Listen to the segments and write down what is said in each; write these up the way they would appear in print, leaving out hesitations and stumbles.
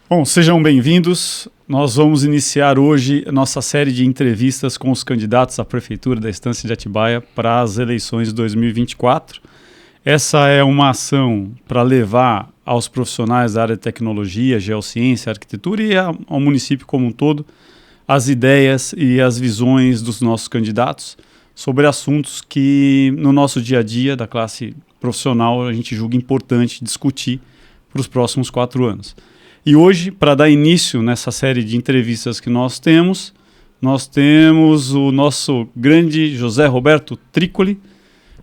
Bom, sejam bem-vindos. Nós vamos iniciar hoje a nossa série de entrevistas com os candidatos à Prefeitura da Estância de Atibaia para as eleições de 2024. Essa é uma ação para levar aos profissionais da área de tecnologia, geociência, arquitetura e ao município como um todo as ideias e as visões dos nossos candidatos sobre assuntos que no nosso dia a dia da classe profissional a gente julga importante discutir para os próximos 4 anos. E hoje, para dar início nessa série de entrevistas que nós temos o nosso grande José Roberto Tricoli.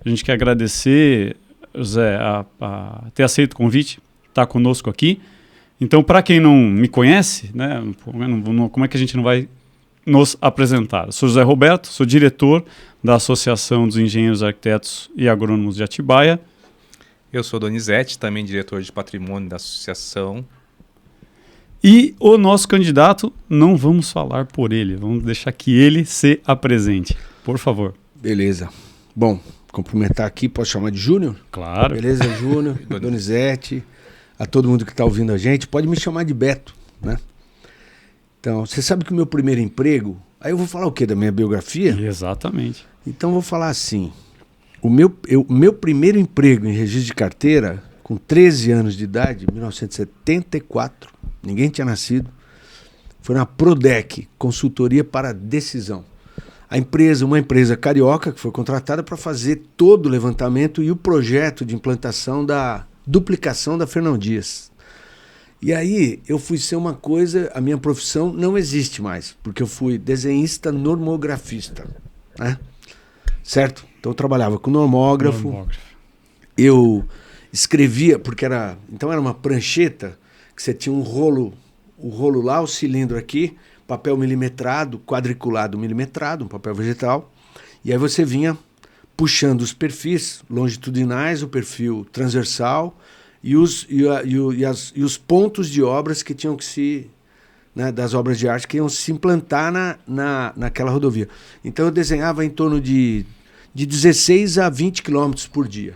A gente quer agradecer, José, a ter aceito o convite, estar conosco aqui. Então, para quem não me conhece, né, como é que a gente não vai nos apresentar? Eu sou José Roberto, sou diretor da Associação dos Engenheiros, Arquitetos e Agrônomos de Atibaia. Eu sou Donizete, também diretor de patrimônio da associação. E o nosso candidato, não vamos falar por ele, vamos deixar que ele se apresente. Por favor. Beleza. Bom, cumprimentar aqui, posso chamar de Júnior? Claro. Beleza, Júnior, Donizete, a todo mundo que está ouvindo a gente, pode me chamar de Beto, né? Então, você sabe que o meu primeiro emprego, aí eu vou falar o quê? Da minha biografia? Exatamente. Então, eu vou falar assim, o meu primeiro emprego em registro de carteira, com 13 anos de idade, 1974, ninguém tinha nascido, foi na Prodec, consultoria para decisão. Uma empresa carioca que foi contratada para fazer todo o levantamento e o projeto de implantação da duplicação da Fernão Dias. E aí eu fui ser uma coisa, a minha profissão não existe mais, porque eu fui desenhista normografista, né? Certo? Então eu trabalhava com normógrafo. Eu escrevia, porque era uma prancheta, que você tinha o rolo lá, o cilindro aqui, papel milimetrado, quadriculado milimetrado, um papel vegetal, e aí você vinha puxando os perfis longitudinais, o perfil transversal e os pontos de obras que tinham que se, né, das obras de arte que iam se implantar naquela rodovia. Então eu desenhava em torno de 16 a 20 quilômetros por dia,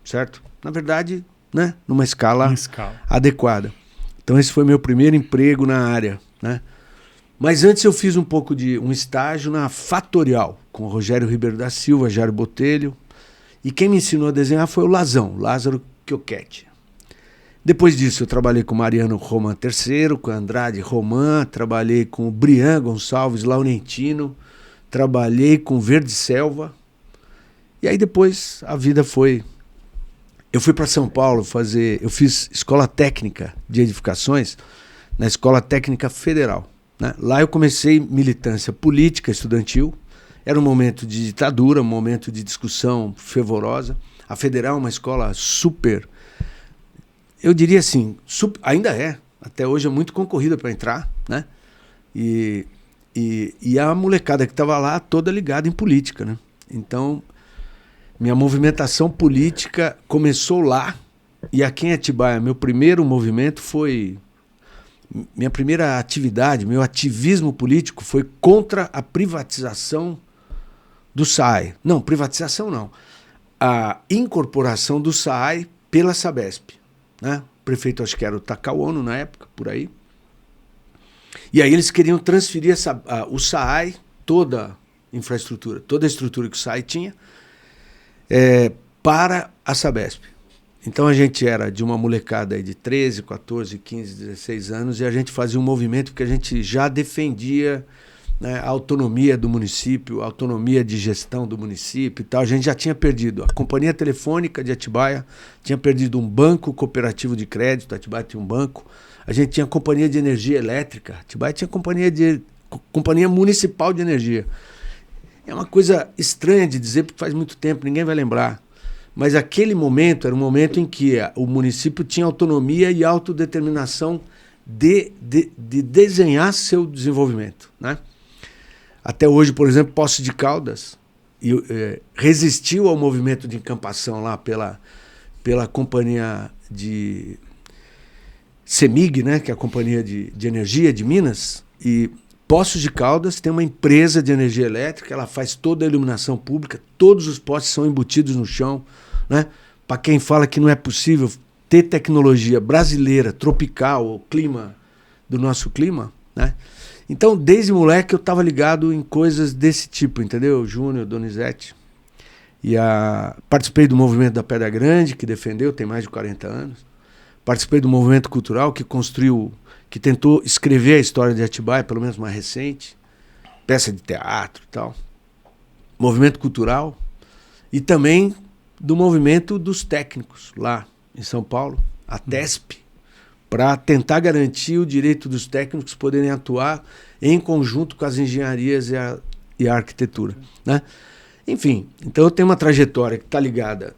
certo? Na verdade, né, numa escala adequada. Então esse foi meu primeiro emprego na área, né? Mas antes eu fiz um estágio na Fatorial, com o Rogério Ribeiro da Silva, Jairo Botelho, e quem me ensinou a desenhar foi o Lázaro Chiocchetti. Depois disso eu trabalhei com Mariano Roman III, com Andrade Roman, trabalhei com o Brian Gonçalves Laurentino, trabalhei com Verde Selva, e aí depois a vida foi... Eu fui para São Paulo eu fiz escola técnica de edificações na Escola Técnica Federal, né? Lá eu comecei militância política estudantil, era um momento de ditadura, um momento de discussão fervorosa. A Federal é uma escola super, eu diria assim, ainda é, até hoje é muito concorrida para entrar, né? E a molecada que estava lá toda ligada em política, né? Então... minha movimentação política começou lá, e aqui em Atibaia, meu primeiro movimento foi... minha primeira atividade, meu ativismo político foi contra a privatização do SAAI. Não, privatização não. A incorporação do SAAI pela Sabesp, né? O prefeito, acho que era o Takao na época, por aí. E aí eles queriam transferir o SAAI, toda a infraestrutura, toda a estrutura que o SAAI tinha, para a Sabesp. Então a gente era de uma molecada aí de 13, 14, 15, 16 anos, e a gente fazia um movimento porque a gente já defendia, né, a autonomia do município, a autonomia de gestão do município e tal. A gente já tinha perdido a Companhia Telefônica de Atibaia, tinha perdido um banco cooperativo de crédito, Atibaia tinha um banco, a gente tinha Companhia de Energia Elétrica, Atibaia tinha Companhia Municipal de Energia. É uma coisa estranha de dizer, porque faz muito tempo, ninguém vai lembrar. Mas aquele momento era um momento em que o município tinha autonomia e autodeterminação de desenhar seu desenvolvimento, né? Até hoje, por exemplo, Poços de Caldas resistiu ao movimento de encampação lá pela companhia de CEMIG, né, que é a companhia de energia de Minas, e Poços de Caldas tem uma empresa de energia elétrica, ela faz toda a iluminação pública, todos os postes são embutidos no chão, né? Para quem fala que não é possível ter tecnologia brasileira, tropical, ou clima do nosso clima, né? Então, desde moleque eu estava ligado em coisas desse tipo, entendeu? Júnior, Donizete. Participei do movimento da Pedra Grande, que defendeu, tem mais de 40 anos. Participei do movimento cultural que construiu, que tentou escrever a história de Atibaia, pelo menos mais recente. Peça de teatro e tal. Movimento cultural. E também do movimento dos técnicos lá em São Paulo, a TESP, para tentar garantir o direito dos técnicos poderem atuar em conjunto com as engenharias e a arquitetura, né? Enfim, então eu tenho uma trajetória que está ligada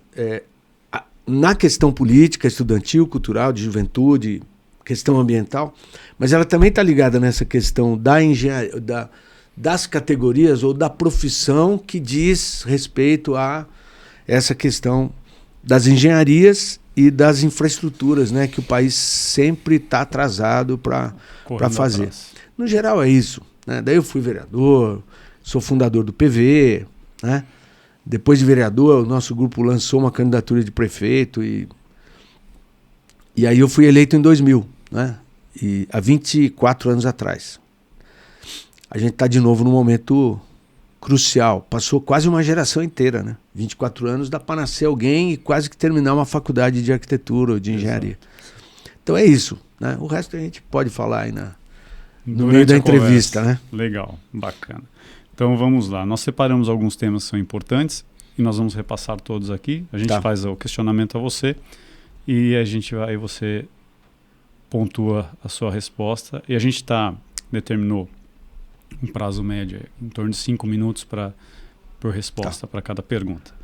na questão política, estudantil, cultural, de juventude, questão ambiental, mas ela também está ligada nessa questão da engenharia, das categorias ou da profissão que diz respeito a essa questão das engenharias e das infraestruturas, né, que o país sempre está atrasado para fazer. Atrás. No geral é isso, né? Daí eu fui vereador, sou fundador do PV, né? Depois de vereador, o nosso grupo lançou uma candidatura de prefeito e aí eu fui eleito em 2000, né? E há 24 anos atrás. A gente está de novo num momento crucial. Passou quase uma geração inteira, né? 24 anos dá para nascer alguém e quase que terminar uma faculdade de arquitetura ou de engenharia. Exato. Então é isso, né? O resto a gente pode falar aí no meio da entrevista, né? Legal, bacana. Então vamos lá. Nós separamos alguns temas que são importantes e nós vamos repassar todos aqui. A gente faz o questionamento a você e aí você pontua a sua resposta. E a gente determinou um prazo médio em torno de 5 minutos por resposta para cada pergunta.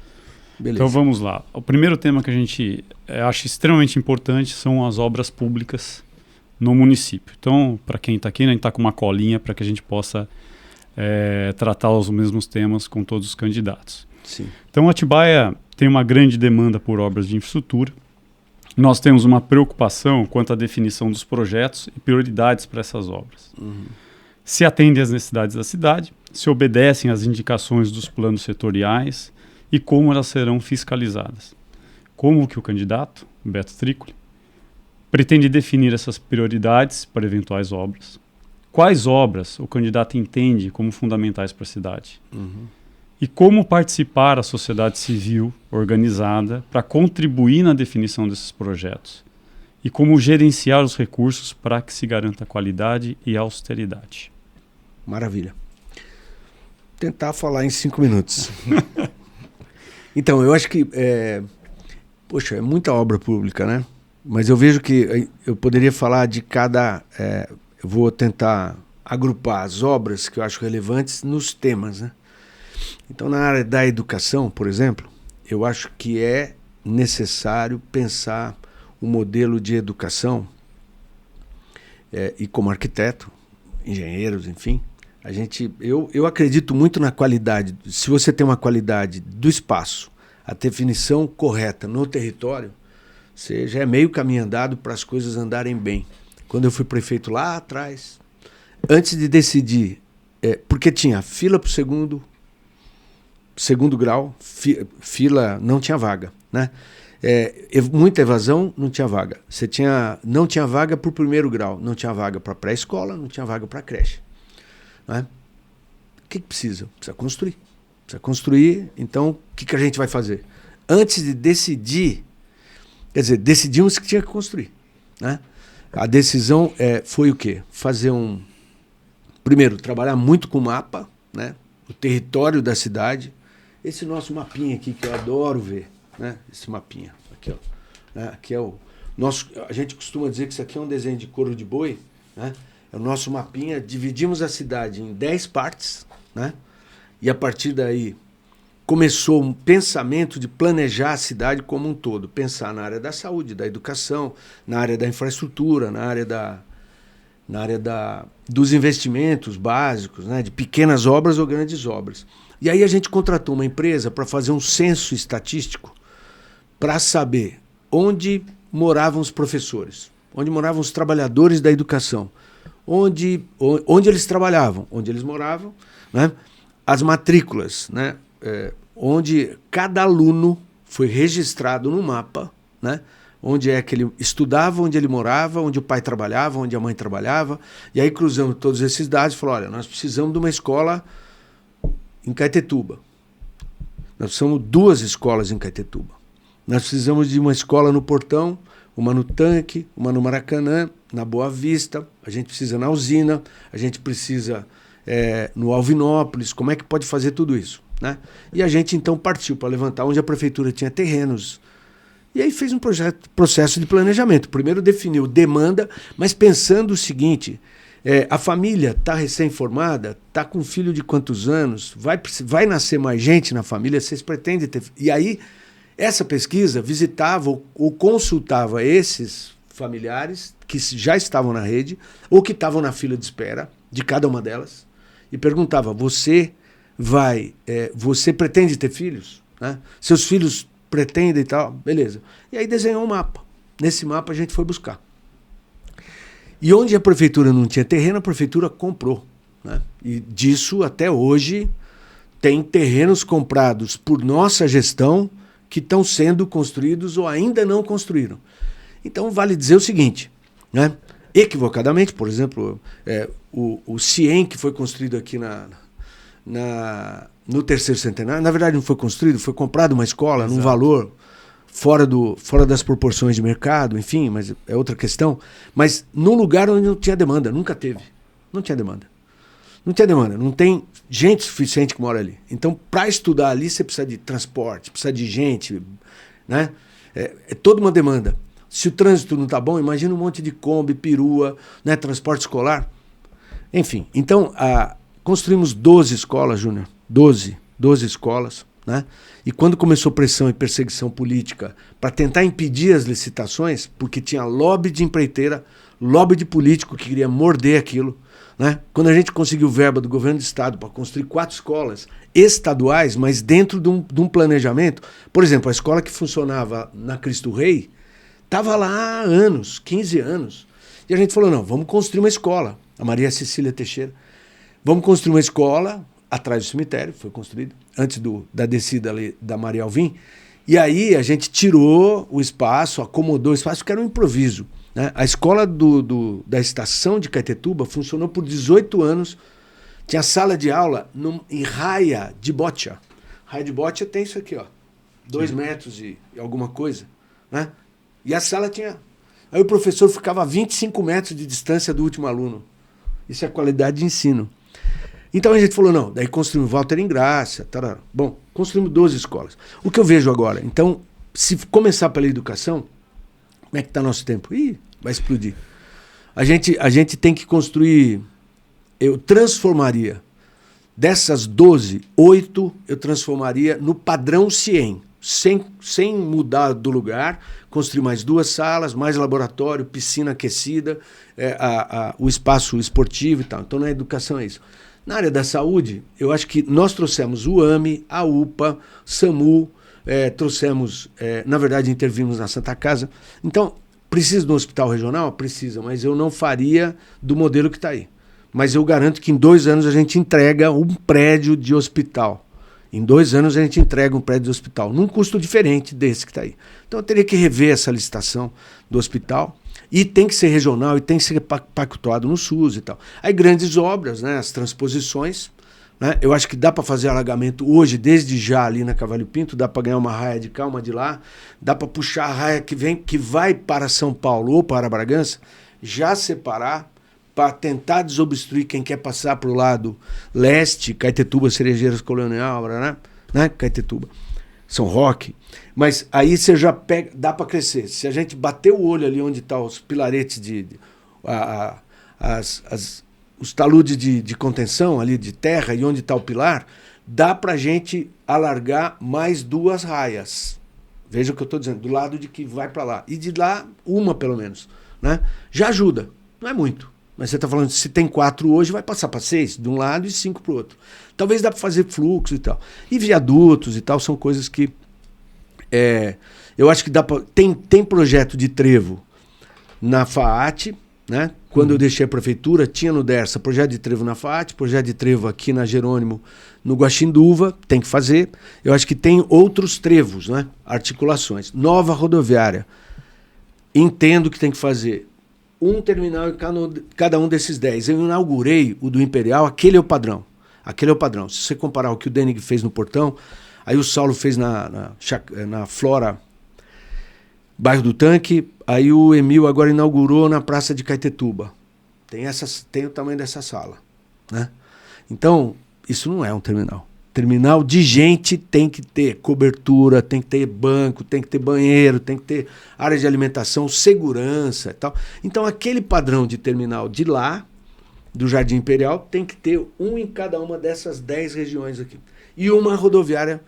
Beleza. Então vamos lá. O primeiro tema que a gente acha extremamente importante são as obras públicas no município. Então, para quem está aqui, a gente está com uma colinha para que a gente possa tratar os mesmos temas com todos os candidatos. Sim. Então, Atibaia tem uma grande demanda por obras de infraestrutura. Nós temos uma preocupação quanto à definição dos projetos e prioridades para essas obras. Uhum. Se atendem às necessidades da cidade, se obedecem às indicações dos planos setoriais e como elas serão fiscalizadas. Como que o candidato, Beto Trícoli, pretende definir essas prioridades para eventuais obras? Quais obras o candidato entende como fundamentais para a cidade? Uhum. E como participar a sociedade civil organizada para contribuir na definição desses projetos? E como gerenciar os recursos para que se garanta qualidade e austeridade? Maravilha. Tentar falar em 5 minutos. Então, eu acho que é muita obra pública, né? Mas eu vejo que eu poderia falar de cada... eu vou tentar agrupar as obras que eu acho relevantes nos temas, né? Então, na área da educação, por exemplo, eu acho que é necessário pensar um modelo de educação e como arquiteto, engenheiros, enfim, eu acredito muito na qualidade. Se você tem uma qualidade do espaço, a definição correta no território, você já é meio caminho andado para as coisas andarem bem. Quando eu fui prefeito lá atrás, antes de decidir, porque tinha fila para o segundo grau, fila, não tinha vaga, né? Muita evasão, não tinha vaga. Não tinha vaga para o primeiro grau, não tinha vaga para pré-escola, não tinha vaga para creche. Né? O que precisa? Precisa construir. Precisa construir, então o que a gente vai fazer? Antes de decidir, quer dizer, decidimos que tinha que construir. Né? A decisão foi o quê? Primeiro, trabalhar muito com o mapa, né? O território da cidade. Esse nosso mapinha aqui, que eu adoro ver, né? Esse mapinha, aqui, ó. Né? Aqui é o nosso. A gente costuma dizer que isso aqui é um desenho de couro de boi, né? É o nosso mapinha. Dividimos a cidade em 10 partes, né? E a partir daí começou um pensamento de planejar a cidade como um todo. Pensar na área da saúde, da educação, na área da infraestrutura, na área dos investimentos básicos, né? De pequenas obras ou grandes obras. E aí a gente contratou uma empresa para fazer um censo estatístico para saber onde moravam os professores, onde moravam os trabalhadores da educação, onde eles trabalhavam, onde eles moravam, né? As matrículas, né? Onde cada aluno foi registrado no mapa, né? onde é que ele estudava, onde ele morava, onde o pai trabalhava, onde a mãe trabalhava. E aí cruzamos todos esses dados e falou, olha, nós precisamos de uma escola em Caetetuba. Nós precisamos de 2 escolas em Caetetuba. Nós precisamos de uma escola no Portão, uma no Tanque, uma no Maracanã, na Boa Vista, a gente precisa na Usina, a gente precisa no Alvinópolis, como é que pode fazer tudo isso? Né? E a gente então partiu para levantar onde a prefeitura tinha terrenos. E aí fez um processo de planejamento. Primeiro definiu demanda, mas pensando o seguinte, a família está recém-formada, está com um filho de quantos anos, vai nascer mais gente na família, vocês pretendem ter... E aí essa pesquisa visitava ou consultava esses familiares que já estavam na rede ou que estavam na fila de espera de cada uma delas e perguntava, você pretende ter filhos? Né? Seus filhos pretendem e tal? Beleza. E aí desenhou um mapa. Nesse mapa a gente foi buscar. E onde a prefeitura não tinha terreno, a prefeitura comprou. Né? E disso até hoje tem terrenos comprados por nossa gestão que estão sendo construídos ou ainda não construíram. Então vale dizer o seguinte, né? Equivocadamente, por exemplo, o CIEM que foi construído aqui no terceiro centenário, na verdade não foi construído, foi comprado uma escola. Exato. Num valor fora das proporções de mercado, enfim, mas é outra questão. Mas num lugar onde não tinha demanda, nunca teve. Não tinha demanda. Não tinha demanda, não tem gente suficiente que mora ali. Então, para estudar ali, você precisa de transporte, precisa de gente, né? É toda uma demanda. Se o trânsito não está bom, imagina um monte de Kombi, perua, né? Transporte escolar. Enfim, então, construímos 12 escolas, Júnior. 12 escolas, né? E quando começou pressão e perseguição política para tentar impedir as licitações, porque tinha lobby de empreiteira, lobby de político que queria morder aquilo, né? Quando a gente conseguiu verba do governo do estado para construir 4 escolas estaduais, mas dentro de um planejamento, por exemplo, a escola que funcionava na Cristo Rei estava lá há anos, 15 anos, e a gente falou, não, vamos construir uma escola, a Maria Cecília Teixeira, vamos construir uma escola atrás do cemitério, foi construída, antes da descida ali da Maria Alvim, e aí a gente tirou o espaço, acomodou o espaço, que era um improviso. Né? A escola da estação de Caetetuba funcionou por 18 anos, tinha sala de aula em Raia de Botia. Raia de Botia tem isso aqui, ó, 2 metros e alguma coisa. Né? E a sala tinha... Aí o professor ficava a 25 metros de distância do último aluno. Isso é qualidade de ensino. Então a gente falou, não, daí construímos Walter Ingrácia, tarará. Bom, construímos 12 escolas. O que eu vejo agora, então, se começar pela educação, como é que está nosso tempo? Ih, vai explodir. A gente tem que construir, eu transformaria, dessas 12, 8 eu transformaria no padrão CIEM, sem mudar do lugar, construir mais 2 salas, mais laboratório, piscina aquecida, o espaço esportivo e tal. Então na educação é isso. Na área da saúde, eu acho que nós trouxemos o AME, a UPA, SAMU, trouxemos, na verdade intervimos na Santa Casa. Então, precisa de um hospital regional? Precisa, mas eu não faria do modelo que está aí. Mas eu garanto que em 2 anos a gente entrega um prédio de hospital. Em 2 anos a gente entrega um prédio de hospital, num custo diferente desse que está aí. Então eu teria que rever essa licitação do hospital. E tem que ser regional e tem que ser pactuado no SUS e tal. Aí grandes obras, né, as transposições, né, eu acho que dá para fazer alagamento hoje, desde já ali na Cavalho Pinto, dá para ganhar uma raia de cá, uma de lá, dá para puxar a raia que vai para São Paulo ou para Bragança, já separar para tentar desobstruir quem quer passar para o lado leste, Caetetuba, Cerejeiras Colonial, né, Caetetuba, São Roque. Mas aí você já pega, dá para crescer. Se a gente bater o olho ali onde estão os pilaretes, os taludes de contenção ali de terra e onde está o pilar, dá para a gente alargar mais 2 raias. Veja o que eu estou dizendo, do lado de que vai para lá. E de lá, uma pelo menos. Né? Já ajuda, não é muito. Mas você está falando, se tem 4 hoje, vai passar para 6 de um lado e 5 para o outro. Talvez dá para fazer fluxo e tal. E viadutos e tal, são coisas que... eu acho que dá pra, tem projeto de trevo na FAAT, né? Quando eu deixei a prefeitura, tinha no Dersa projeto de trevo na FAAT, projeto de trevo aqui na Jerônimo, no Guaxinduva, tem que fazer. Eu acho que tem outros trevos, né? Articulações. Nova rodoviária. entendo que tem que fazer um terminal em cada um desses 10. Eu inaugurei o do Imperial, aquele é o padrão. Aquele é o padrão. Se você comparar o que o Denig fez no Portão, aí o Saulo fez na Flora, bairro do Tanque, aí o Emil agora inaugurou na Praça de Caetetuba. Tem o tamanho dessa sala, né? Então, isso não é um terminal. Terminal de gente tem que ter cobertura, tem que ter banco, tem que ter banheiro, tem que ter área de alimentação, segurança e tal. Então, aquele padrão de terminal de lá, do Jardim Imperial, tem que ter um em cada uma dessas 10 regiões aqui. E uma rodoviária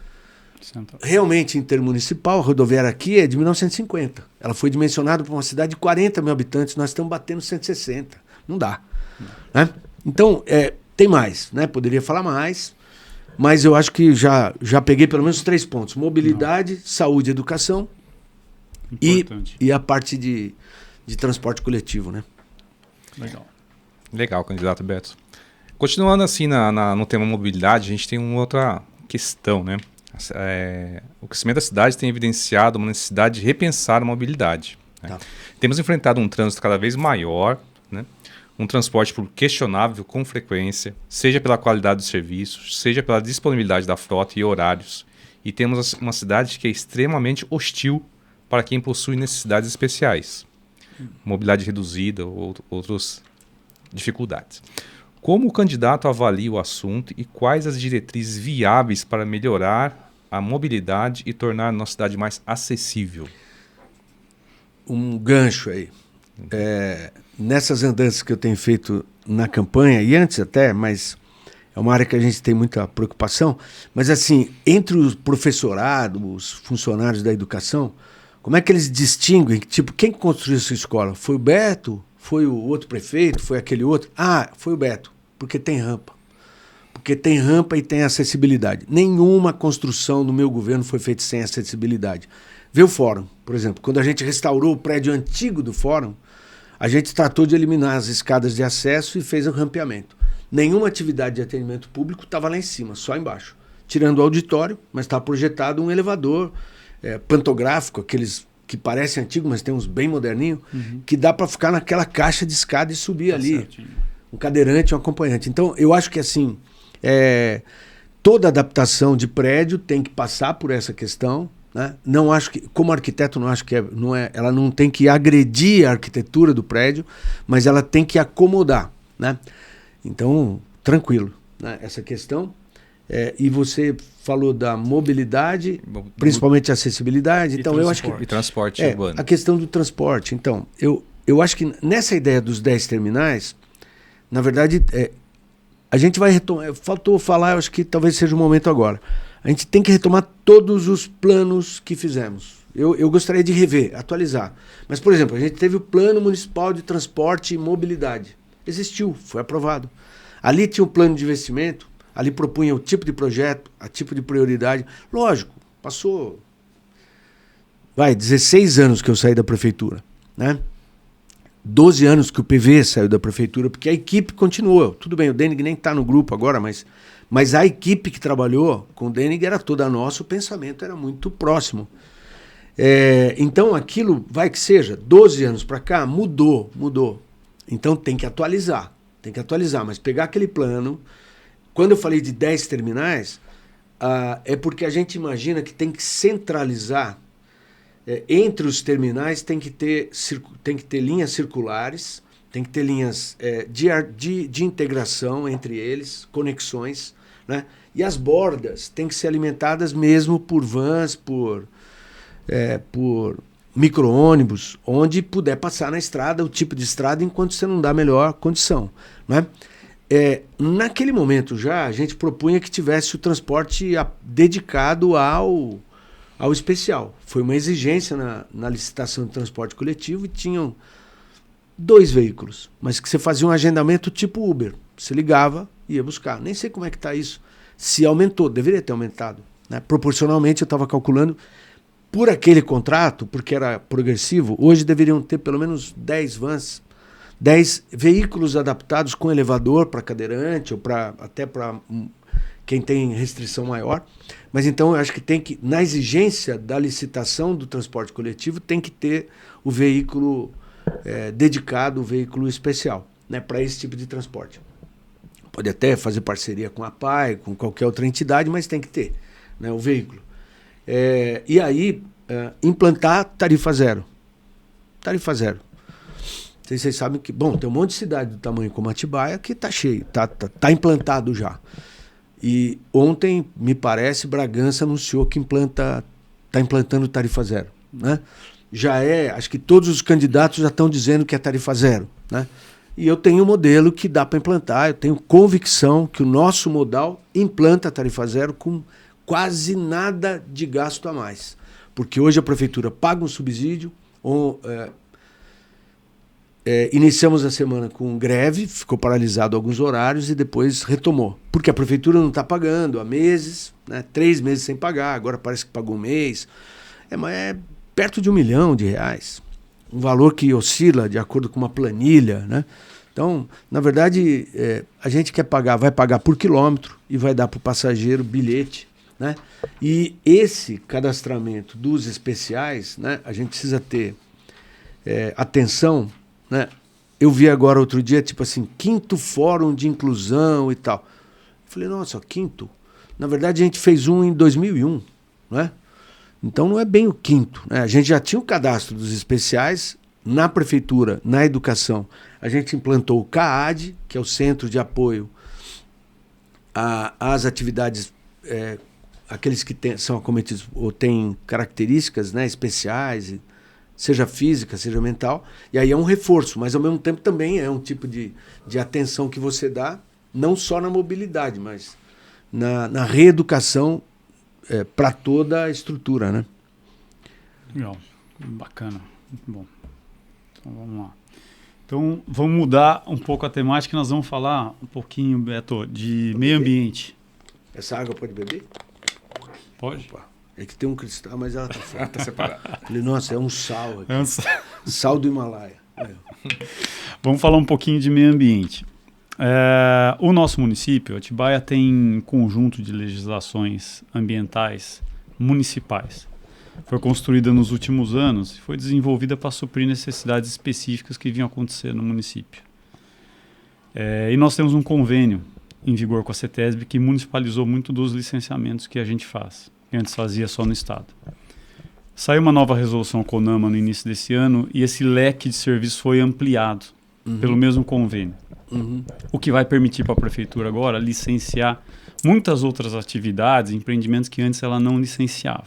realmente intermunicipal. A rodoviária aqui é de 1950. Ela foi dimensionada para uma cidade de 40 mil habitantes. Nós estamos batendo 160. Não dá. Né? Então, tem mais. Né? Poderia falar mais, mas eu acho que já peguei pelo menos 3 pontos. Mobilidade, saúde e educação e a parte de transporte coletivo. Né? Legal, candidato Beto. Continuando assim no tema mobilidade, a gente tem uma outra questão, né? O crescimento da cidade tem evidenciado uma necessidade de repensar a mobilidade. Né? Tá. Temos enfrentado um trânsito cada vez maior, né? Um transporte público questionável com frequência, seja pela qualidade dos serviços, seja pela disponibilidade da frota e horários. E temos uma cidade que é extremamente hostil para quem possui necessidades especiais. Mobilidade reduzida ou outras dificuldades. Como o candidato avalia o assunto e quais as diretrizes viáveis para melhorar a mobilidade e tornar a nossa cidade mais acessível? Um gancho aí. Nessas andanças que eu tenho feito na campanha, e antes até, mas é uma área que a gente tem muita preocupação, mas assim, entre o professorado, os funcionários da educação, como é que eles distinguem, tipo, quem construiu essa escola? Foi o Beto? Foi o outro prefeito? Foi aquele outro? Ah, foi o Beto, porque tem rampa. Porque tem rampa e tem acessibilidade. Nenhuma construção no meu governo foi feita sem acessibilidade. Vê o fórum, por exemplo. Quando a gente restaurou o prédio antigo do fórum, a gente tratou de eliminar as escadas de acesso e fez o rampeamento. Nenhuma atividade de atendimento público estava lá em cima, só embaixo. Tirando o auditório, mas está projetado um elevador pantográfico, aqueles que parecem antigos, mas tem uns bem moderninhos, que dá para ficar naquela caixa de escada e subir ali. Certinho. Um cadeirante, um acompanhante. Então, eu acho que assim, toda adaptação de prédio tem que passar por essa questão. Né? Não acho que, como arquiteto, não acho que ela não tem que agredir a arquitetura do prédio, mas ela tem que acomodar. Né? Então, tranquilo, né? Essa questão. E você falou da mobilidade, principalmente acessibilidade. Então, eu acho que, e transporte urbano. A questão do transporte. Então, eu acho que nessa ideia dos 10 terminais, na verdade, a gente vai retomar. Faltou falar, eu acho que talvez seja o momento agora. A gente tem que retomar todos os planos que fizemos. Eu gostaria de rever, atualizar. Mas, por exemplo, a gente teve o Plano Municipal de Transporte e Mobilidade. Existiu, foi aprovado. Ali tinha um plano de investimento, ali propunha o tipo de projeto, a tipo de prioridade. Lógico, passou 16 anos que eu saí da prefeitura, né? 12 anos que o PV saiu da prefeitura, porque a equipe continuou. Tudo bem, o Denig nem está no grupo agora, mas a equipe que trabalhou com o Denig era toda nossa, o pensamento era muito próximo. Então aquilo, vai que seja, 12 anos para cá, mudou. Então tem que atualizar, mas pegar aquele plano. Quando eu falei de 10 terminais, é porque a gente imagina que tem que centralizar. Entre os terminais tem que ter linhas circulares, tem que ter linhas de integração entre eles, conexões, né? E as bordas têm que ser alimentadas mesmo por vans, por micro-ônibus, onde puder passar na estrada, o tipo de estrada, enquanto você não dá melhor condição, né? Naquele momento já, a gente propunha que tivesse o transporte dedicado ao especial. Foi uma exigência na licitação de transporte coletivo e tinham 2 veículos, mas que você fazia um agendamento tipo Uber. Você ligava e ia buscar. Nem sei como é que está isso. Se aumentou, deveria ter aumentado. Né? Proporcionalmente, eu estava calculando, por aquele contrato, porque era progressivo, hoje deveriam ter pelo menos 10 vans, 10 veículos adaptados com elevador para cadeirante ou até para quem tem restrição maior. Mas então eu acho que na exigência da licitação do transporte coletivo, tem que ter o veículo dedicado, o veículo especial, né, para esse tipo de transporte. Pode até fazer parceria com a APAE, com qualquer outra entidade, mas tem que ter, né, o veículo. E aí, implantar tarifa zero. Tarifa zero. Vocês sabem que, bom, tem um monte de cidade do tamanho como Atibaia que está cheio, tá implantado já. E ontem, me parece, Bragança anunciou que está implantando tarifa zero, né? Acho que todos os candidatos já estão dizendo que é tarifa zero, né? E eu tenho um modelo que dá para implantar, eu tenho convicção que o nosso modal implanta a tarifa zero com quase nada de gasto a mais. Porque hoje a prefeitura paga um subsídio, iniciamos a semana com greve, ficou paralisado alguns horários e depois retomou. Porque a prefeitura não está pagando há meses, né? 3 meses sem pagar, agora parece que pagou um mês. Mas é perto de R$1 milhão. Um valor que oscila de acordo com uma planilha, né? Então, na verdade, a gente vai pagar por quilômetro e vai dar para o passageiro bilhete, né? E esse cadastramento dos especiais, né, a gente precisa ter atenção, né? Eu vi agora outro dia, tipo assim, 5º Fórum de Inclusão e tal. Eu falei, nossa, 5º? Na verdade, a gente fez um em 2001, né? Então não é bem o 5º, né? A gente já tinha o cadastro dos especiais na prefeitura, na educação. A gente implantou o CAAD, que é o Centro de Apoio às atividades, aqueles que são acometidos ou têm características, né, especiais, seja física, seja mental, e aí é um reforço, mas ao mesmo tempo também é um tipo de atenção que você dá, não só na mobilidade, mas na reeducação para toda a estrutura, né? Legal, bacana, muito bom. Então vamos lá. Então vamos mudar um pouco a temática, nós vamos falar um pouquinho, Beto, de meio ambiente. Essa água pode beber? Pode. Opa. É que tem um cristal, mas ela tá fora. Tá separado. Falei, nossa, é um sal aqui. É um sal. Sal do Himalaia. Vamos falar um pouquinho de meio ambiente. O nosso município, Atibaia, tem um conjunto de legislações ambientais municipais. Foi construída nos últimos anos e foi desenvolvida para suprir necessidades específicas que vinham acontecer no município. E nós temos um convênio em vigor com a CETESB que municipalizou muito dos licenciamentos que a gente faz, que antes fazia só no Estado. Saiu uma nova resolução CONAMA no início desse ano e esse leque de serviços foi ampliado pelo mesmo convênio. O que vai permitir para a prefeitura agora licenciar muitas outras atividades, empreendimentos que antes ela não licenciava.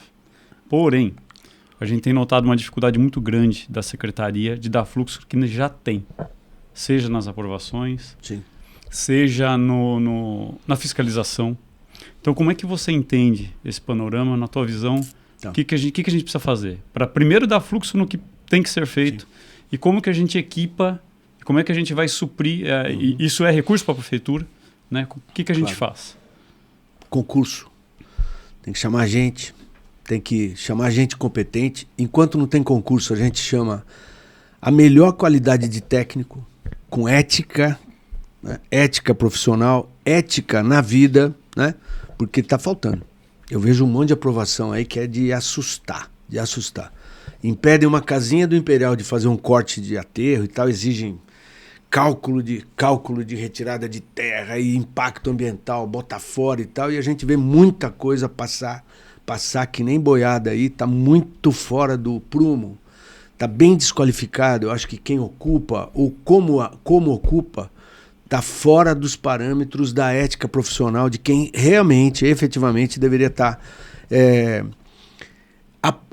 Porém, a gente tem notado uma dificuldade muito grande da secretaria de dar fluxo que já tem, seja nas aprovações, sim, seja na fiscalização. Então, como é que você entende esse panorama, na tua visão? O que a gente precisa fazer? Para primeiro dar fluxo no que tem que ser feito, sim, e como que a gente equipa, como é que a gente vai suprir, e isso é recurso para a prefeitura, né? O que a gente faz? Concurso. Tem que chamar gente, tem que chamar gente competente. Enquanto não tem concurso, a gente chama a melhor qualidade de técnico, com ética, né? Ética profissional, ética na vida, né? Porque está faltando. Eu vejo um monte de aprovação aí que é de assustar, de assustar. Impedem uma casinha do Imperial de fazer um corte de aterro e tal, exigem cálculo de retirada de terra e impacto ambiental, bota fora e tal, e a gente vê muita coisa passar que nem boiada aí, tá muito fora do prumo, tá bem desqualificado. Eu acho que quem ocupa ou como ocupa tá fora dos parâmetros da ética profissional de quem realmente, efetivamente deveria estar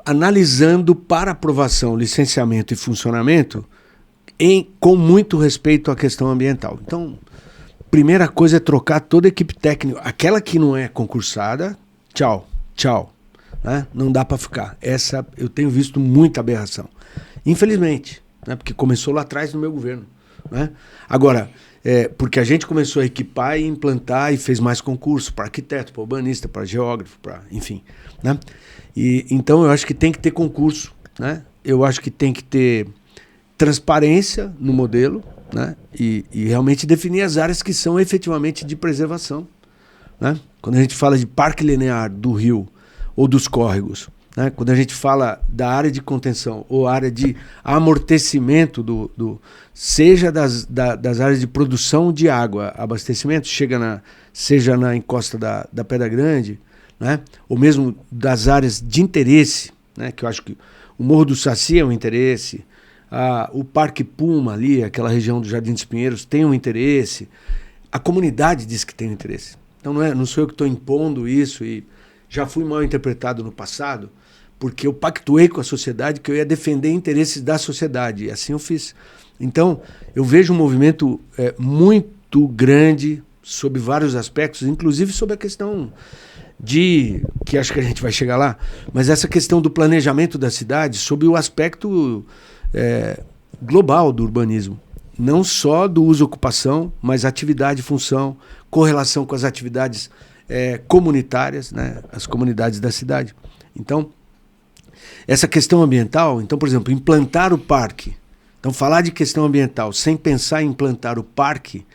analisando para aprovação, licenciamento e funcionamento com muito respeito à questão ambiental. Então, primeira coisa é trocar toda a equipe técnica. Aquela que não é concursada, tchau. Né? Não dá para ficar. Essa eu tenho visto muita aberração. Infelizmente, né? Porque começou lá atrás no meu governo. Né? Agora, porque a gente começou a equipar e implantar e fez mais concurso para arquiteto, para urbanista, para geógrafo, enfim. Né? Então eu acho que tem que ter concurso. Né? Eu acho que tem que ter transparência no modelo, né? E realmente definir as áreas que são efetivamente de preservação. Né? Quando a gente fala de parque linear do rio ou dos córregos, né? Quando a gente fala da área de contenção ou área de amortecimento seja das áreas de produção de água, abastecimento, seja na encosta da Pedra Grande, né? Ou mesmo das áreas de interesse, né? Que eu acho que o Morro do Saci é um interesse, o Parque Puma ali, aquela região do Jardim dos Pinheiros, tem um interesse, a comunidade diz que tem um interesse. Então não sou eu que estou impondo isso, e já fui mal interpretado no passado, porque eu pactuei com a sociedade que eu ia defender interesses da sociedade, e assim eu fiz. Então, eu vejo um movimento muito grande sobre vários aspectos, inclusive sobre a questão que acho que a gente vai chegar lá, mas essa questão do planejamento da cidade, sob o aspecto global do urbanismo. Não só do uso e ocupação, mas atividade e função, correlação com as atividades comunitárias, né, as comunidades da cidade. Então, essa questão ambiental, então, por exemplo, implantar o parque. Então, falar de questão ambiental sem pensar em implantar o parque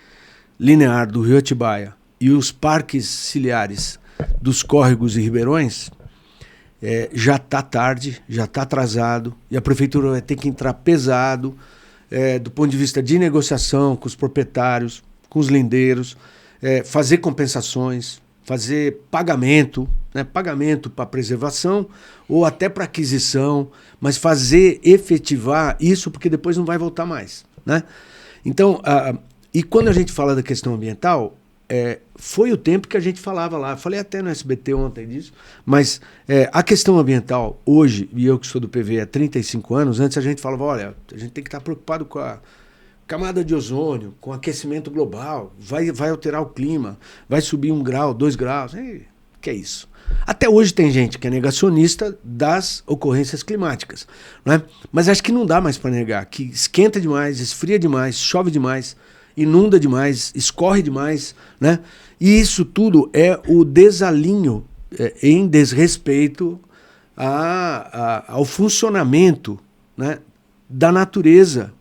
linear do Rio Atibaia e os parques ciliares dos córregos e ribeirões, já está tarde, já está atrasado, e a prefeitura vai ter que entrar pesado do ponto de vista de negociação com os proprietários, com os lindeiros, fazer compensações, fazer pagamento, né, pagamento para preservação ou até para aquisição, mas efetivar isso, porque depois não vai voltar mais, né? Então, e quando a gente fala da questão ambiental, foi o tempo que a gente falava lá, falei até no SBT ontem disso, mas a questão ambiental hoje, e eu que sou do PV há 35 anos, antes a gente falava, olha, a gente tem que estar preocupado com a camada de ozônio, com aquecimento global, vai alterar o clima, vai subir 1 grau, 2 graus, que é isso? Até hoje tem gente que é negacionista das ocorrências climáticas, né? Mas acho que não dá mais para negar, que esquenta demais, esfria demais, chove demais, inunda demais, escorre demais, né? E isso tudo é o desalinho em desrespeito ao funcionamento, né, da natureza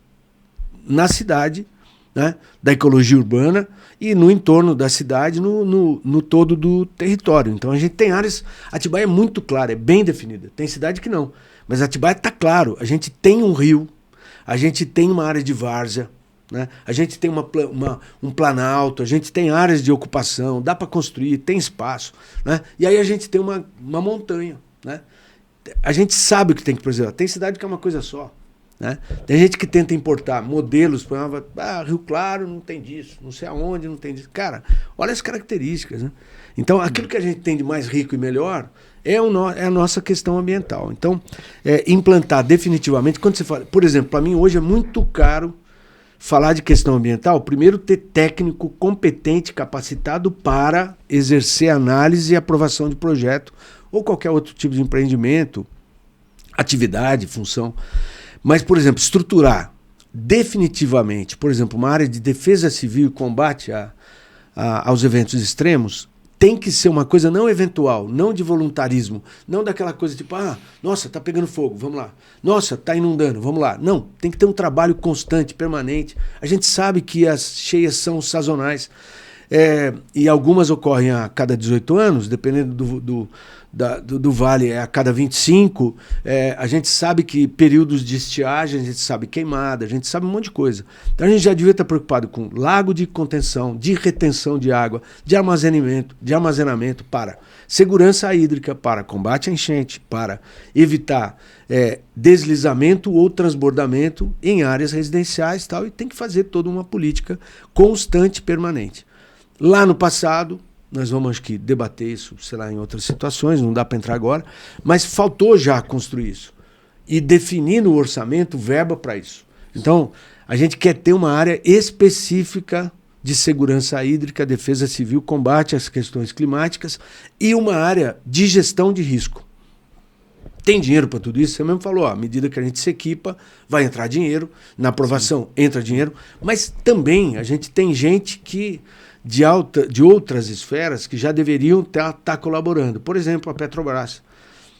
na cidade, né, da ecologia urbana e no entorno da cidade, no todo do território. Então a gente tem áreas, Atibaia é muito clara, é bem definida. Tem cidade que não, mas Atibaia está claro. A gente tem um rio, a gente tem uma área de várzea, né, a gente tem um planalto, a gente tem áreas de ocupação, dá para construir, tem espaço, né, e aí a gente tem uma montanha, né. A gente sabe o que tem que preservar. Tem cidade que é uma coisa só, né? Tem gente que tenta importar modelos, por exemplo, Rio Claro não tem disso, não sei aonde não tem disso. Cara, olha as características, né? Então, aquilo que a gente tem de mais rico e melhor é a nossa questão ambiental. Então, implantar definitivamente, quando você fala, por exemplo, para mim hoje é muito caro falar de questão ambiental, primeiro ter técnico competente, capacitado para exercer análise e aprovação de projeto ou qualquer outro tipo de empreendimento, atividade, função. Mas, por exemplo, estruturar definitivamente, por exemplo, uma área de defesa civil e combate aos eventos extremos, tem que ser uma coisa não eventual, não de voluntarismo, não daquela coisa tipo, nossa, tá pegando fogo, vamos lá. Nossa, tá inundando, vamos lá. Não, tem que ter um trabalho constante, permanente. A gente sabe que as cheias são sazonais, e algumas ocorrem a cada 18 anos, dependendo do vale, a cada 25. A gente sabe que períodos de estiagem, a gente sabe queimada, a gente sabe um monte de coisa. Então a gente já devia estar preocupado com lago de contenção, de retenção de água, de armazenamento para segurança hídrica, para combate à enchente, para evitar deslizamento ou transbordamento em áreas residenciais, tal, e tem que fazer toda uma política constante, permanente. Lá no passado, nós vamos acho que debater isso, sei lá, em outras situações, não dá para entrar agora, mas faltou já construir isso e definir no orçamento verba para isso. Então, a gente quer ter uma área específica de segurança hídrica, defesa civil, combate às questões climáticas e uma área de gestão de risco. Tem dinheiro para tudo isso? Você mesmo falou, à medida que a gente se equipa, vai entrar dinheiro, na aprovação entra dinheiro, mas também a gente tem gente que de outras esferas que já deveriam estar colaborando. Por exemplo, a Petrobras,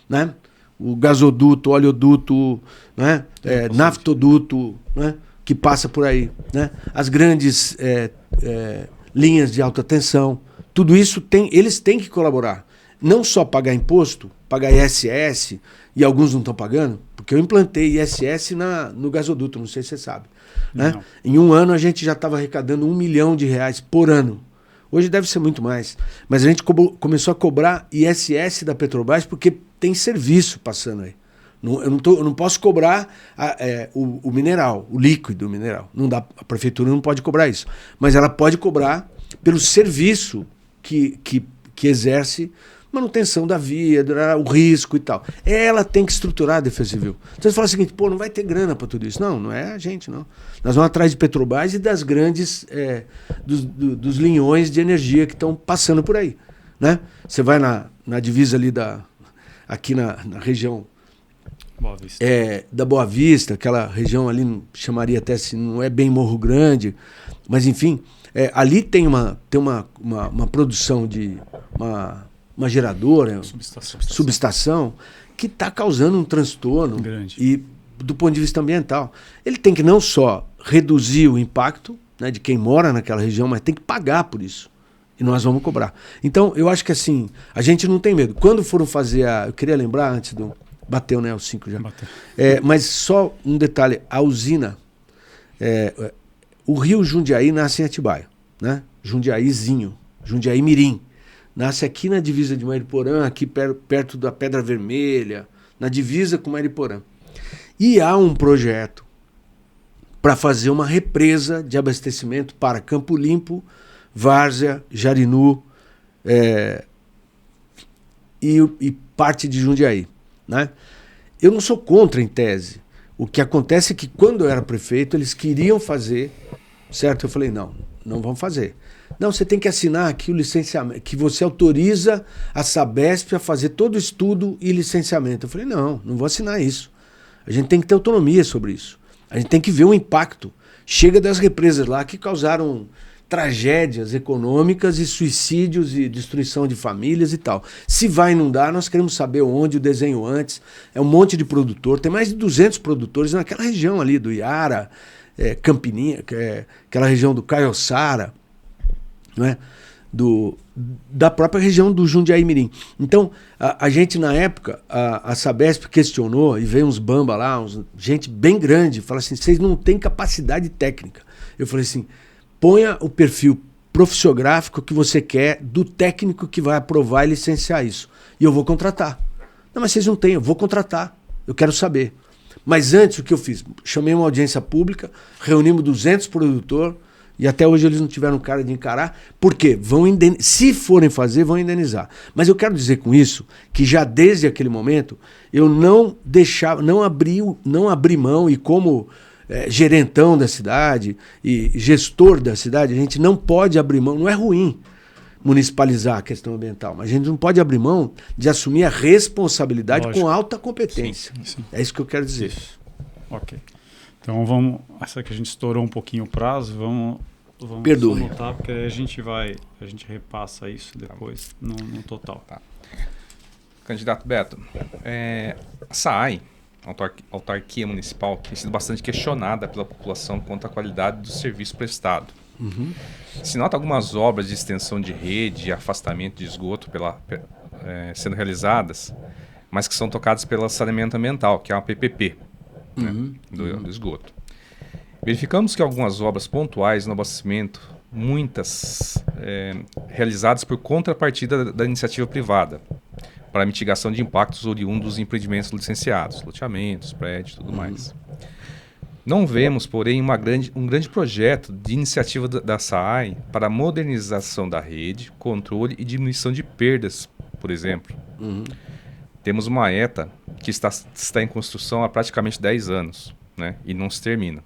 né? O gasoduto, oleoduto, né? Naftoduto, né? Que passa por aí, né? As grandes linhas de alta tensão, tudo isso eles têm que colaborar. não só pagar imposto, pagar ISS, e alguns não estão pagando, porque eu implantei ISS no gasoduto, não sei se você sabe. Né? Em um ano a gente já estava arrecadando R$1 milhão por ano. Hoje deve ser muito mais. Mas a gente começou a cobrar ISS da Petrobras porque tem serviço passando aí. Eu não posso cobrar o mineral, o líquido mineral. Não dá, a prefeitura não pode cobrar isso. Mas ela pode cobrar pelo serviço que exerce manutenção da via, o risco e tal. Ela tem que estruturar a Defesa Civil. Então você fala o seguinte, pô, não vai ter grana para tudo isso. Não é a gente, não. Nós vamos atrás de Petrobras e das grandes, dos linhões de energia que estão passando por aí. Né? Você vai na divisa ali aqui na região Boa Vista. Da Boa Vista, aquela região ali, chamaria até se não é bem Morro Grande, mas enfim, ali tem uma produção de uma geradora, subestação, que está causando um transtorno grande. E do ponto de vista ambiental. Ele tem que não só reduzir o impacto, né, de quem mora naquela região, mas tem que pagar por isso. E nós vamos cobrar. Então, eu acho que assim, a gente não tem medo. Quando foram fazer eu queria lembrar antes do... Bateu, né? Os 5 já. Mas só um detalhe. A usina... o rio Jundiaí nasce em Atibaia. Né? Jundiaizinho. Jundiaí Mirim. Nasce aqui na divisa de Mariporã, aqui perto da Pedra Vermelha, na divisa com Mariporã. E há um projeto para fazer uma represa de abastecimento para Campo Limpo, Várzea, Jarinu e parte de Jundiaí. Né? Eu não sou contra, em tese. O que acontece é que quando eu era prefeito, eles queriam fazer, certo? Eu falei, não vamos fazer. Não, você tem que assinar aqui o licenciamento, que você autoriza a Sabesp a fazer todo o estudo e licenciamento. Eu falei, não vou assinar isso. A gente tem que ter autonomia sobre isso. A gente tem que ver o impacto. Chega das represas lá que causaram tragédias econômicas e suicídios e destruição de famílias e tal. Se vai inundar, nós queremos saber onde, o desenho antes. É um monte de produtor, tem mais de 200 produtores naquela região ali, do Iara, Campininha, aquela região do Caiçara, não é? Da própria região do Jundiaí Mirim. Então, a gente na época, a Sabesp questionou, e veio uns bamba lá, gente bem grande, fala assim, vocês não têm capacidade técnica. Eu falei assim, ponha o perfil profissiográfico que você quer do técnico que vai aprovar e licenciar isso. E eu vou contratar. Não, mas vocês não têm, eu vou contratar, eu quero saber. Mas antes, o que eu fiz? Chamei uma audiência pública, reunimos 200 produtores, e até hoje eles não tiveram cara de encarar. Por quê? Se forem fazer, vão indenizar. Mas eu quero dizer com isso que já desde aquele momento eu não abri mão, e como gerentão da cidade e gestor da cidade, a gente não pode abrir mão, não é ruim municipalizar a questão ambiental, mas a gente não pode abrir mão de assumir a responsabilidade. Lógico. Com alta competência. Sim. É isso que eu quero dizer. Isso. Ok. Então vamos, essa que a gente estourou um pouquinho o prazo, vamos anotar, porque a gente repassa isso depois no total. Tá. Candidato Beto, a SAAI, autarquia municipal, tem sido bastante questionada pela população quanto à qualidade do serviço prestado. Uhum. Se nota algumas obras de extensão de rede e afastamento de esgoto sendo realizadas, mas que são tocadas pelo saneamento ambiental, que é uma PPP. Né, do esgoto. Verificamos que algumas obras pontuais no abastecimento, muitas realizadas por contrapartida da iniciativa privada, para mitigação de impactos oriundos dos empreendimentos licenciados, loteamentos, prédios e tudo mais. Não vemos, porém, um grande projeto de iniciativa da SAAI para a modernização da rede, controle e diminuição de perdas, por exemplo. Temos uma ETA que está em construção há praticamente 10 anos, né, e não se termina.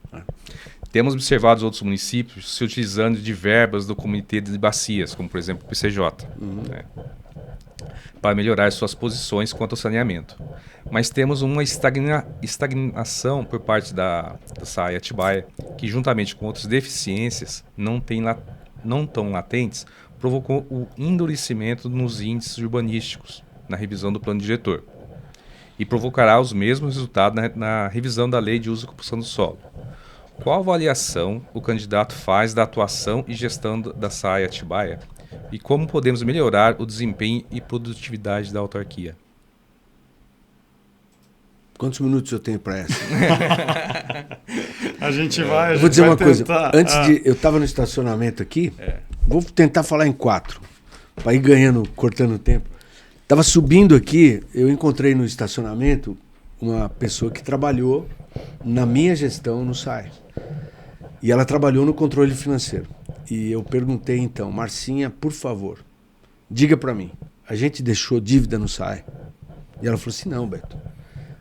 Temos observado outros municípios se utilizando de verbas do Comitê de Bacias, como por exemplo o PCJ, né, para melhorar suas posições quanto ao saneamento. Mas temos uma estagnação por parte da SAAI Atibaia, que juntamente com outras deficiências não tão latentes, provocou o endurecimento nos índices urbanísticos na revisão do plano diretor e provocará os mesmos resultados na revisão da lei de uso e ocupação do solo. Qual avaliação o candidato faz da atuação e gestão da SAAI Atibaia E como podemos melhorar o desempenho e produtividade da autarquia? Quantos minutos eu tenho para essa? A gente vai. Eu vou dizer uma coisa. Eu estava no estacionamento aqui. Vou tentar falar em 4. Para ir ganhando, cortando tempo. Estava subindo aqui. Eu encontrei no estacionamento uma pessoa que trabalhou na minha gestão no SAI. E ela trabalhou no controle financeiro. E eu perguntei então, Marcinha, por favor, diga para mim, a gente deixou dívida no SAI? E ela falou assim, não, Beto.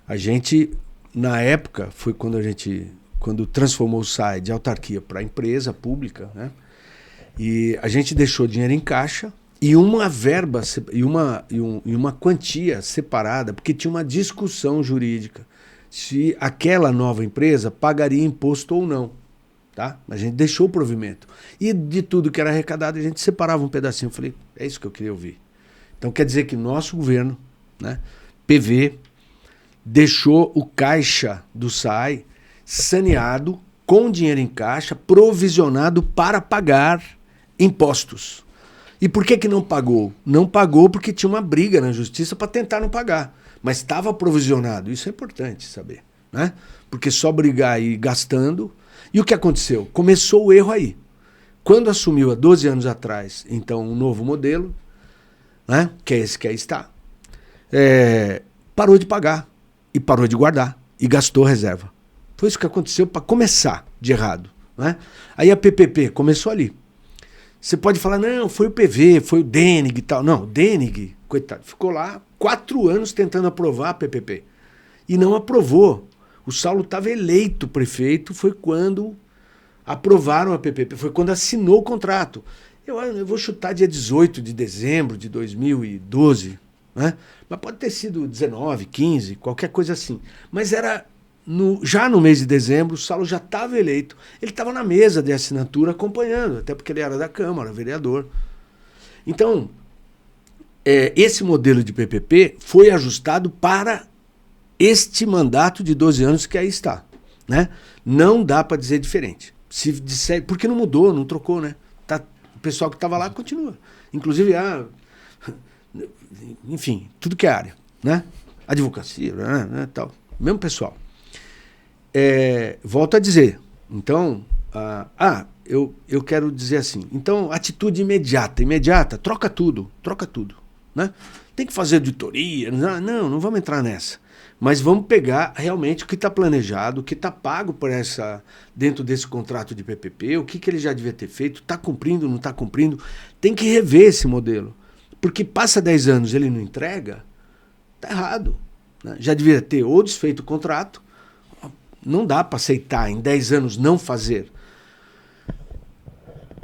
A gente, na época, foi quando transformou o SAI de autarquia para empresa pública, né? E a gente deixou dinheiro em caixa e uma verba e uma quantia separada, porque tinha uma discussão jurídica se aquela nova empresa pagaria imposto ou não. Tá? A gente deixou o provimento. E de tudo que era arrecadado, a gente separava um pedacinho. Eu falei, é isso que eu queria ouvir. Então quer dizer que nosso governo, né, PV, deixou o caixa do SAI saneado, com dinheiro em caixa, provisionado para pagar impostos. E por que não pagou? Não pagou porque tinha uma briga na justiça para tentar não pagar. Mas estava provisionado. Isso é importante saber, né? Porque só brigar e ir gastando. E o que aconteceu? Começou o erro aí. Quando assumiu há 12 anos atrás, então, um novo modelo, né, que é esse que aí está, parou de pagar e parou de guardar e gastou reserva. Foi isso que aconteceu para começar de errado, né? Aí a PPP começou ali. Você pode falar, não, foi o PV, foi o DENIG e tal. Não, o DENIG, coitado, ficou lá 4 anos tentando aprovar a PPP e não aprovou. O Saulo estava eleito prefeito, foi quando aprovaram a PPP, foi quando assinou o contrato. Eu vou chutar dia 18 de dezembro de 2012, né? Mas pode ter sido 19, 15, qualquer coisa assim. Mas era já no mês de dezembro, o Saulo já estava eleito. Ele estava na mesa de assinatura acompanhando, até porque ele era da Câmara, vereador. Então, esse modelo de PPP foi ajustado para este mandato de 12 anos que aí está, né? Não dá para dizer diferente. Se disser, porque não mudou, não trocou, né? O pessoal que estava lá continua. Inclusive, enfim, tudo que é área, né? Advocacia, né, tal. Mesmo pessoal. Volto a dizer. Então, eu quero dizer assim. Então, atitude imediata, troca tudo, né? Tem que fazer auditoria, não vamos entrar nessa. Mas vamos pegar realmente o que está planejado, o que está pago por dentro desse contrato de PPP, o que ele já devia ter feito, está cumprindo, não está cumprindo. Tem que rever esse modelo. Porque passa 10 anos e ele não entrega, está errado, né? Já devia ter ou desfeito o contrato, não dá para aceitar em 10 anos não fazer.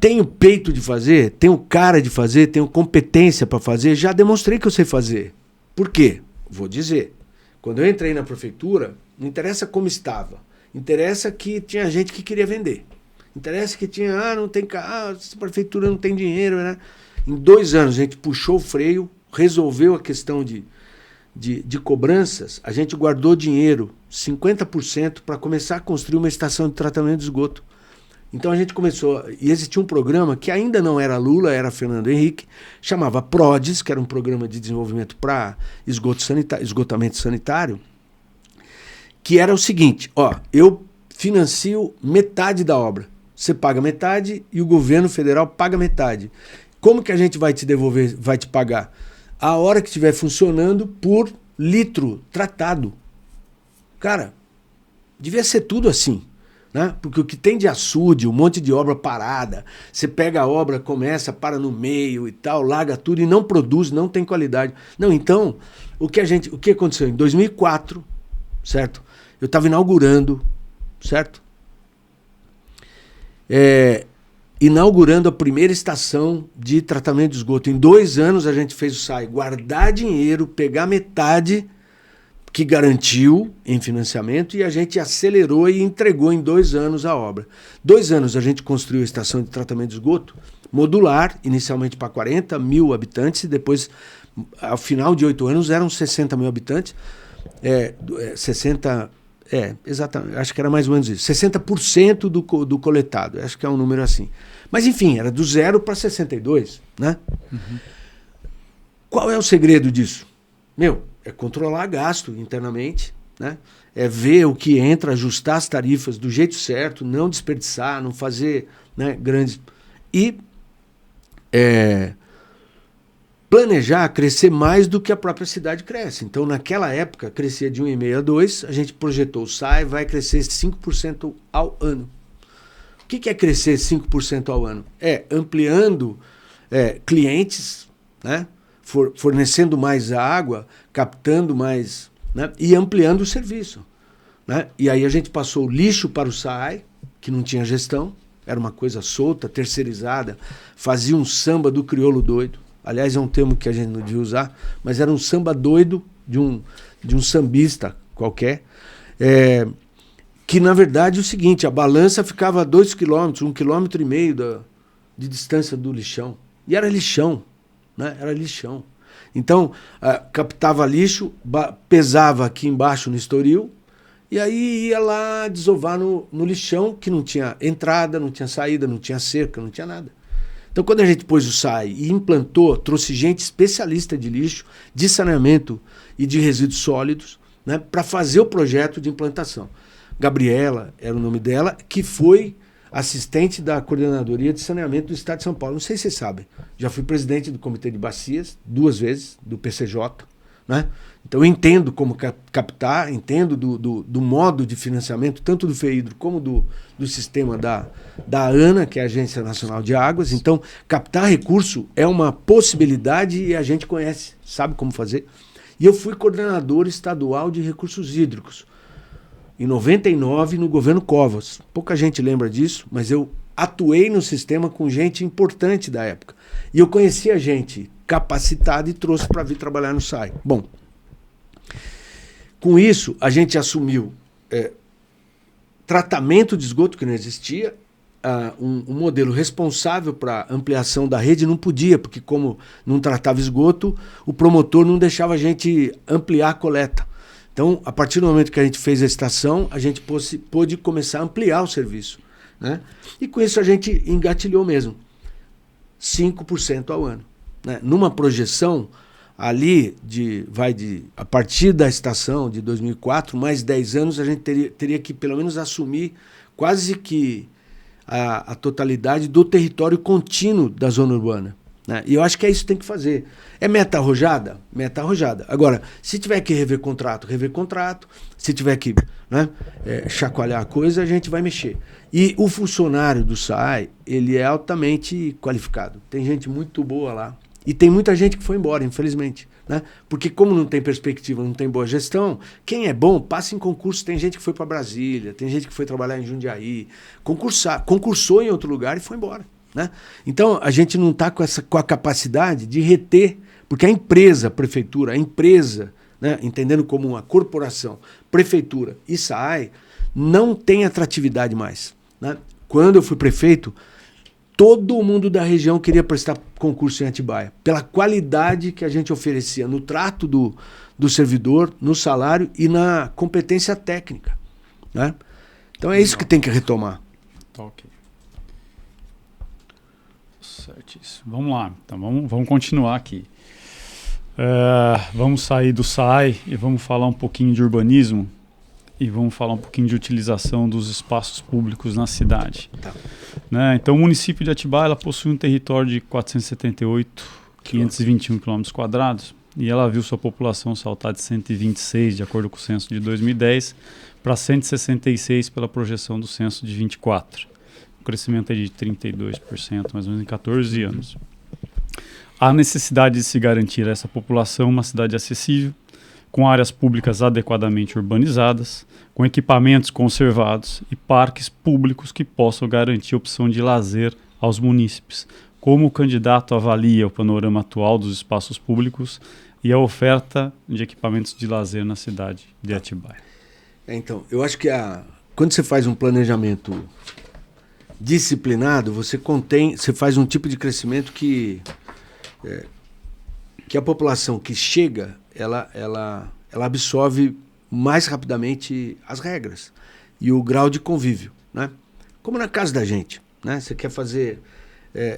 Tenho peito de fazer, tenho cara de fazer, tenho competência para fazer, já demonstrei que eu sei fazer. Por quê? Vou dizer. Quando eu entrei na prefeitura, não interessa como estava. Interessa que tinha gente que queria vender. Interessa que tinha, não tem carro, essa prefeitura não tem dinheiro, né? Em 2 anos a gente puxou o freio, resolveu a questão de cobranças, a gente guardou dinheiro, 50%, para começar a construir uma estação de tratamento de esgoto. Então a gente começou, e existia um programa que ainda não era Lula, era Fernando Henrique, chamava PRODES, que era um programa de desenvolvimento para esgotamento sanitário, que era o seguinte, eu financio metade da obra, você paga metade e o governo federal paga metade. Como que a gente vai te devolver, vai te pagar? A hora que estiver funcionando por litro tratado. Cara, devia ser tudo assim. Né? Porque o que tem de açude, um monte de obra parada, você pega a obra, começa, para no meio e tal, larga tudo e não produz, não tem qualidade. Não, então, o que aconteceu? Em 2004, certo? Eu estava inaugurando, certo? Inaugurando a primeira estação de tratamento de esgoto. Em 2 anos a gente fez o SAI guardar dinheiro, pegar metade que garantiu em financiamento e a gente acelerou e entregou em 2 anos a obra. 2 anos a gente construiu a estação de tratamento de esgoto modular, inicialmente para 40 mil habitantes e depois, ao final de 8 anos, eram 60 mil habitantes. 60... exatamente, acho que era mais ou menos isso. 60% do coletado, acho que é um número assim. Mas enfim, era do 0 para 62, né? Qual é o segredo disso? É controlar gasto internamente, né? É ver o que entra, ajustar as tarifas do jeito certo, não desperdiçar, não fazer, né, grandes... E planejar crescer mais do que a própria cidade cresce. Então, naquela época, crescia de 1,5 a 2, a gente projetou o SAI, vai crescer 5% ao ano. O que é crescer 5% ao ano? É ampliando clientes, né? Fornecendo mais água, captando mais, né? E ampliando o serviço, né? E aí a gente passou o lixo para o SAI, que não tinha gestão, era uma coisa solta, terceirizada, fazia um samba do crioulo doido. Aliás, é um termo que a gente não devia usar, mas era um samba doido de um sambista qualquer, que na verdade é o seguinte, a balança ficava a 2 quilômetros, 1,5 quilômetros de distância do lixão. E era lixão, né? Era lixão. Então, captava lixo, pesava aqui embaixo no estoril, e aí ia lá desovar no lixão, que não tinha entrada, não tinha saída, não tinha cerca, não tinha nada. Então, quando a gente pôs o SAI e implantou, trouxe gente especialista de lixo, de saneamento e de resíduos sólidos, né, para fazer o projeto de implantação. Gabriela era o nome dela, que foi assistente da Coordenadoria de Saneamento do Estado de São Paulo. Não sei se vocês sabem, já fui presidente do Comitê de Bacias 2 vezes, do PCJ, né? Então eu entendo como captar, entendo do modo de financiamento, tanto do FEIDRO como do sistema da ANA, que é a Agência Nacional de Águas. Então, captar recurso é uma possibilidade e a gente conhece, sabe como fazer. E eu fui coordenador estadual de recursos hídricos, em 99, no governo Covas. Pouca gente lembra disso, mas eu atuei no sistema com gente importante da época. E eu conhecia gente capacitada e trouxe para vir trabalhar no SAI. Bom, com isso, a gente assumiu tratamento de esgoto, que não existia, um modelo responsável para ampliação da rede não podia, porque como não tratava esgoto, o promotor não deixava a gente ampliar a coleta. Então, a partir do momento que a gente fez a estação, a gente pôde começar a ampliar o serviço, né? E com isso a gente engatilhou mesmo, 5% ao ano, né? Numa projeção ali, a partir da estação de 2004, mais 10 anos, a gente teria que pelo menos assumir quase que a totalidade do território contínuo da zona urbana, né? E eu acho que é isso que tem que fazer. É meta arrojada? Meta arrojada. Agora, se tiver que rever contrato, rever contrato. Se tiver que, né, chacoalhar a coisa, a gente vai mexer. E o funcionário do SAI, ele é altamente qualificado. Tem gente muito boa lá. E tem muita gente que foi embora, infelizmente, né? Porque como não tem perspectiva, não tem boa gestão, quem é bom, passa em concurso. Tem gente que foi para Brasília, tem gente que foi trabalhar em Jundiaí, concursou em outro lugar e foi embora, né? Então, a gente não está com a capacidade de reter, porque a empresa, a prefeitura, né, entendendo como uma corporação, prefeitura e SAI, não tem atratividade mais, né? Quando eu fui prefeito, todo mundo da região queria prestar concurso em Atibaia, pela qualidade que a gente oferecia no trato do servidor, no salário e na competência técnica, né? Então é isso que tem que retomar. Ok. Certíssimo. Vamos lá, então vamos continuar aqui. Vamos sair do SAI e vamos falar um pouquinho de urbanismo e vamos falar um pouquinho de utilização dos espaços públicos na cidade. Tá. Né? Então, o município de Atibaia ela possui um território de 478.521 km² e ela viu sua população saltar de 126, de acordo com o censo de 2010, para 166 pela projeção do censo de 24. O crescimento é de 32%, mais ou menos em 14 anos. Há necessidade de se garantir a essa população uma cidade acessível, com áreas públicas adequadamente urbanizadas, com equipamentos conservados e parques públicos que possam garantir opção de lazer aos munícipes. Como o candidato avalia o panorama atual dos espaços públicos e a oferta de equipamentos de lazer na cidade de Atibaia? Então, eu acho que quando você faz um planejamento disciplinado, você faz um tipo de crescimento que a população que chega, ela absorve mais rapidamente as regras e o grau de convívio, né? Como na casa da gente, né? Você quer fazer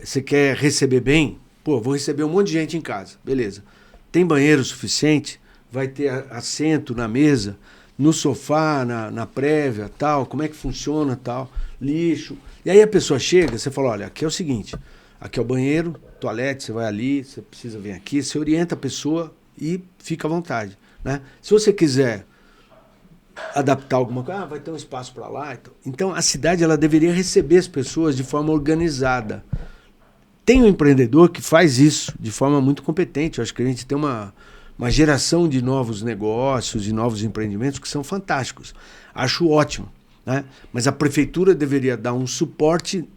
você quer receber bem? Pô, vou receber um monte de gente em casa. Beleza. Tem banheiro suficiente? Vai ter assento na mesa, no sofá, na prévia, tal? Como é que funciona, tal? Lixo. E aí a pessoa chega, você fala, olha, aqui é o seguinte, aqui é o banheiro, toalete, você vai ali, você precisa vir aqui, você orienta a pessoa e fica à vontade, né? Se você quiser adaptar alguma coisa, vai ter um espaço para lá. Então a cidade ela deveria receber as pessoas de forma organizada. Tem um empreendedor que faz isso de forma muito competente. Eu acho que a gente tem uma geração de novos negócios, de novos empreendimentos que são fantásticos. Acho ótimo, né? Mas a prefeitura deveria dar um suporte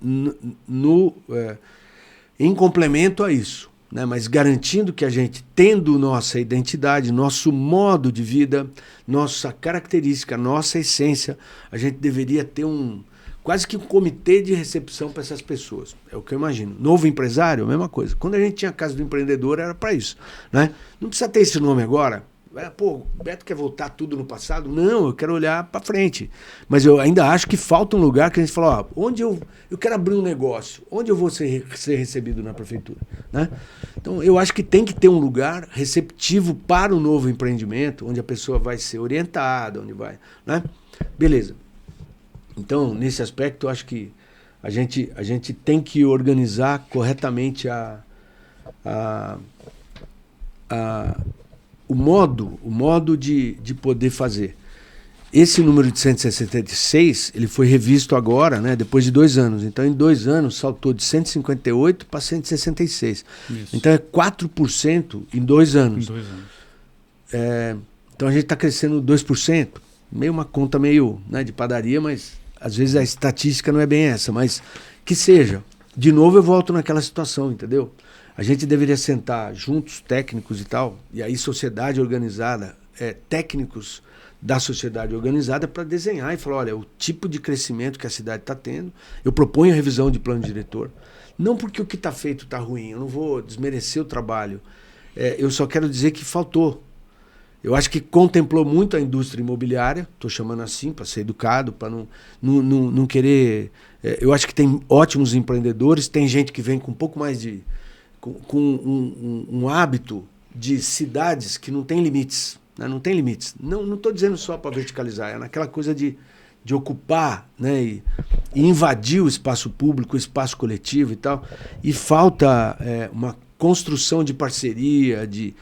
em complemento a isso, né? Mas garantindo que a gente, tendo nossa identidade, nosso modo de vida, nossa característica, nossa essência, a gente deveria ter quase que um comitê de recepção para essas pessoas. É o que eu imagino. Novo empresário, a mesma coisa. Quando a gente tinha a Casa do Empreendedor, era para isso, né? Não precisa ter esse nome agora. Pô, o Beto quer voltar tudo no passado? Não, eu quero olhar para frente. Mas eu ainda acho que falta um lugar que a gente fala, onde eu quero abrir um negócio, onde eu vou ser recebido na prefeitura, né? Então, eu acho que tem que ter um lugar receptivo para o novo empreendimento, onde a pessoa vai ser orientada, onde vai, né? Beleza. Então, nesse aspecto, eu acho que a gente tem que organizar corretamente o modo de poder fazer. Esse número de 166, ele foi revisto agora, né, depois de 2 anos. Então, em 2 anos, saltou de 158 para 166. Isso. Então, é 4% em 2 anos. Em 2 anos. Então, a gente está crescendo 2%. Meio uma conta meio, né, de padaria, mas às vezes a estatística não é bem essa. Mas que seja. De novo, eu volto naquela situação, entendeu? A gente deveria sentar juntos, técnicos e tal, e aí sociedade organizada, técnicos da sociedade organizada para desenhar e falar, olha, o tipo de crescimento que a cidade está tendo, eu proponho a revisão de plano diretor. Não porque o que está feito está ruim, eu não vou desmerecer o trabalho, eu só quero dizer que faltou. Eu acho que contemplou muito a indústria imobiliária, estou chamando assim para ser educado, para não querer... eu acho que tem ótimos empreendedores, tem gente que vem com um pouco mais de... com um hábito de cidades que não tem limites. Né? Não tem limites. Não estou dizendo só para verticalizar, é naquela coisa de ocupar, né? e invadir o espaço público, o espaço coletivo e tal. E falta uma construção de parceria, de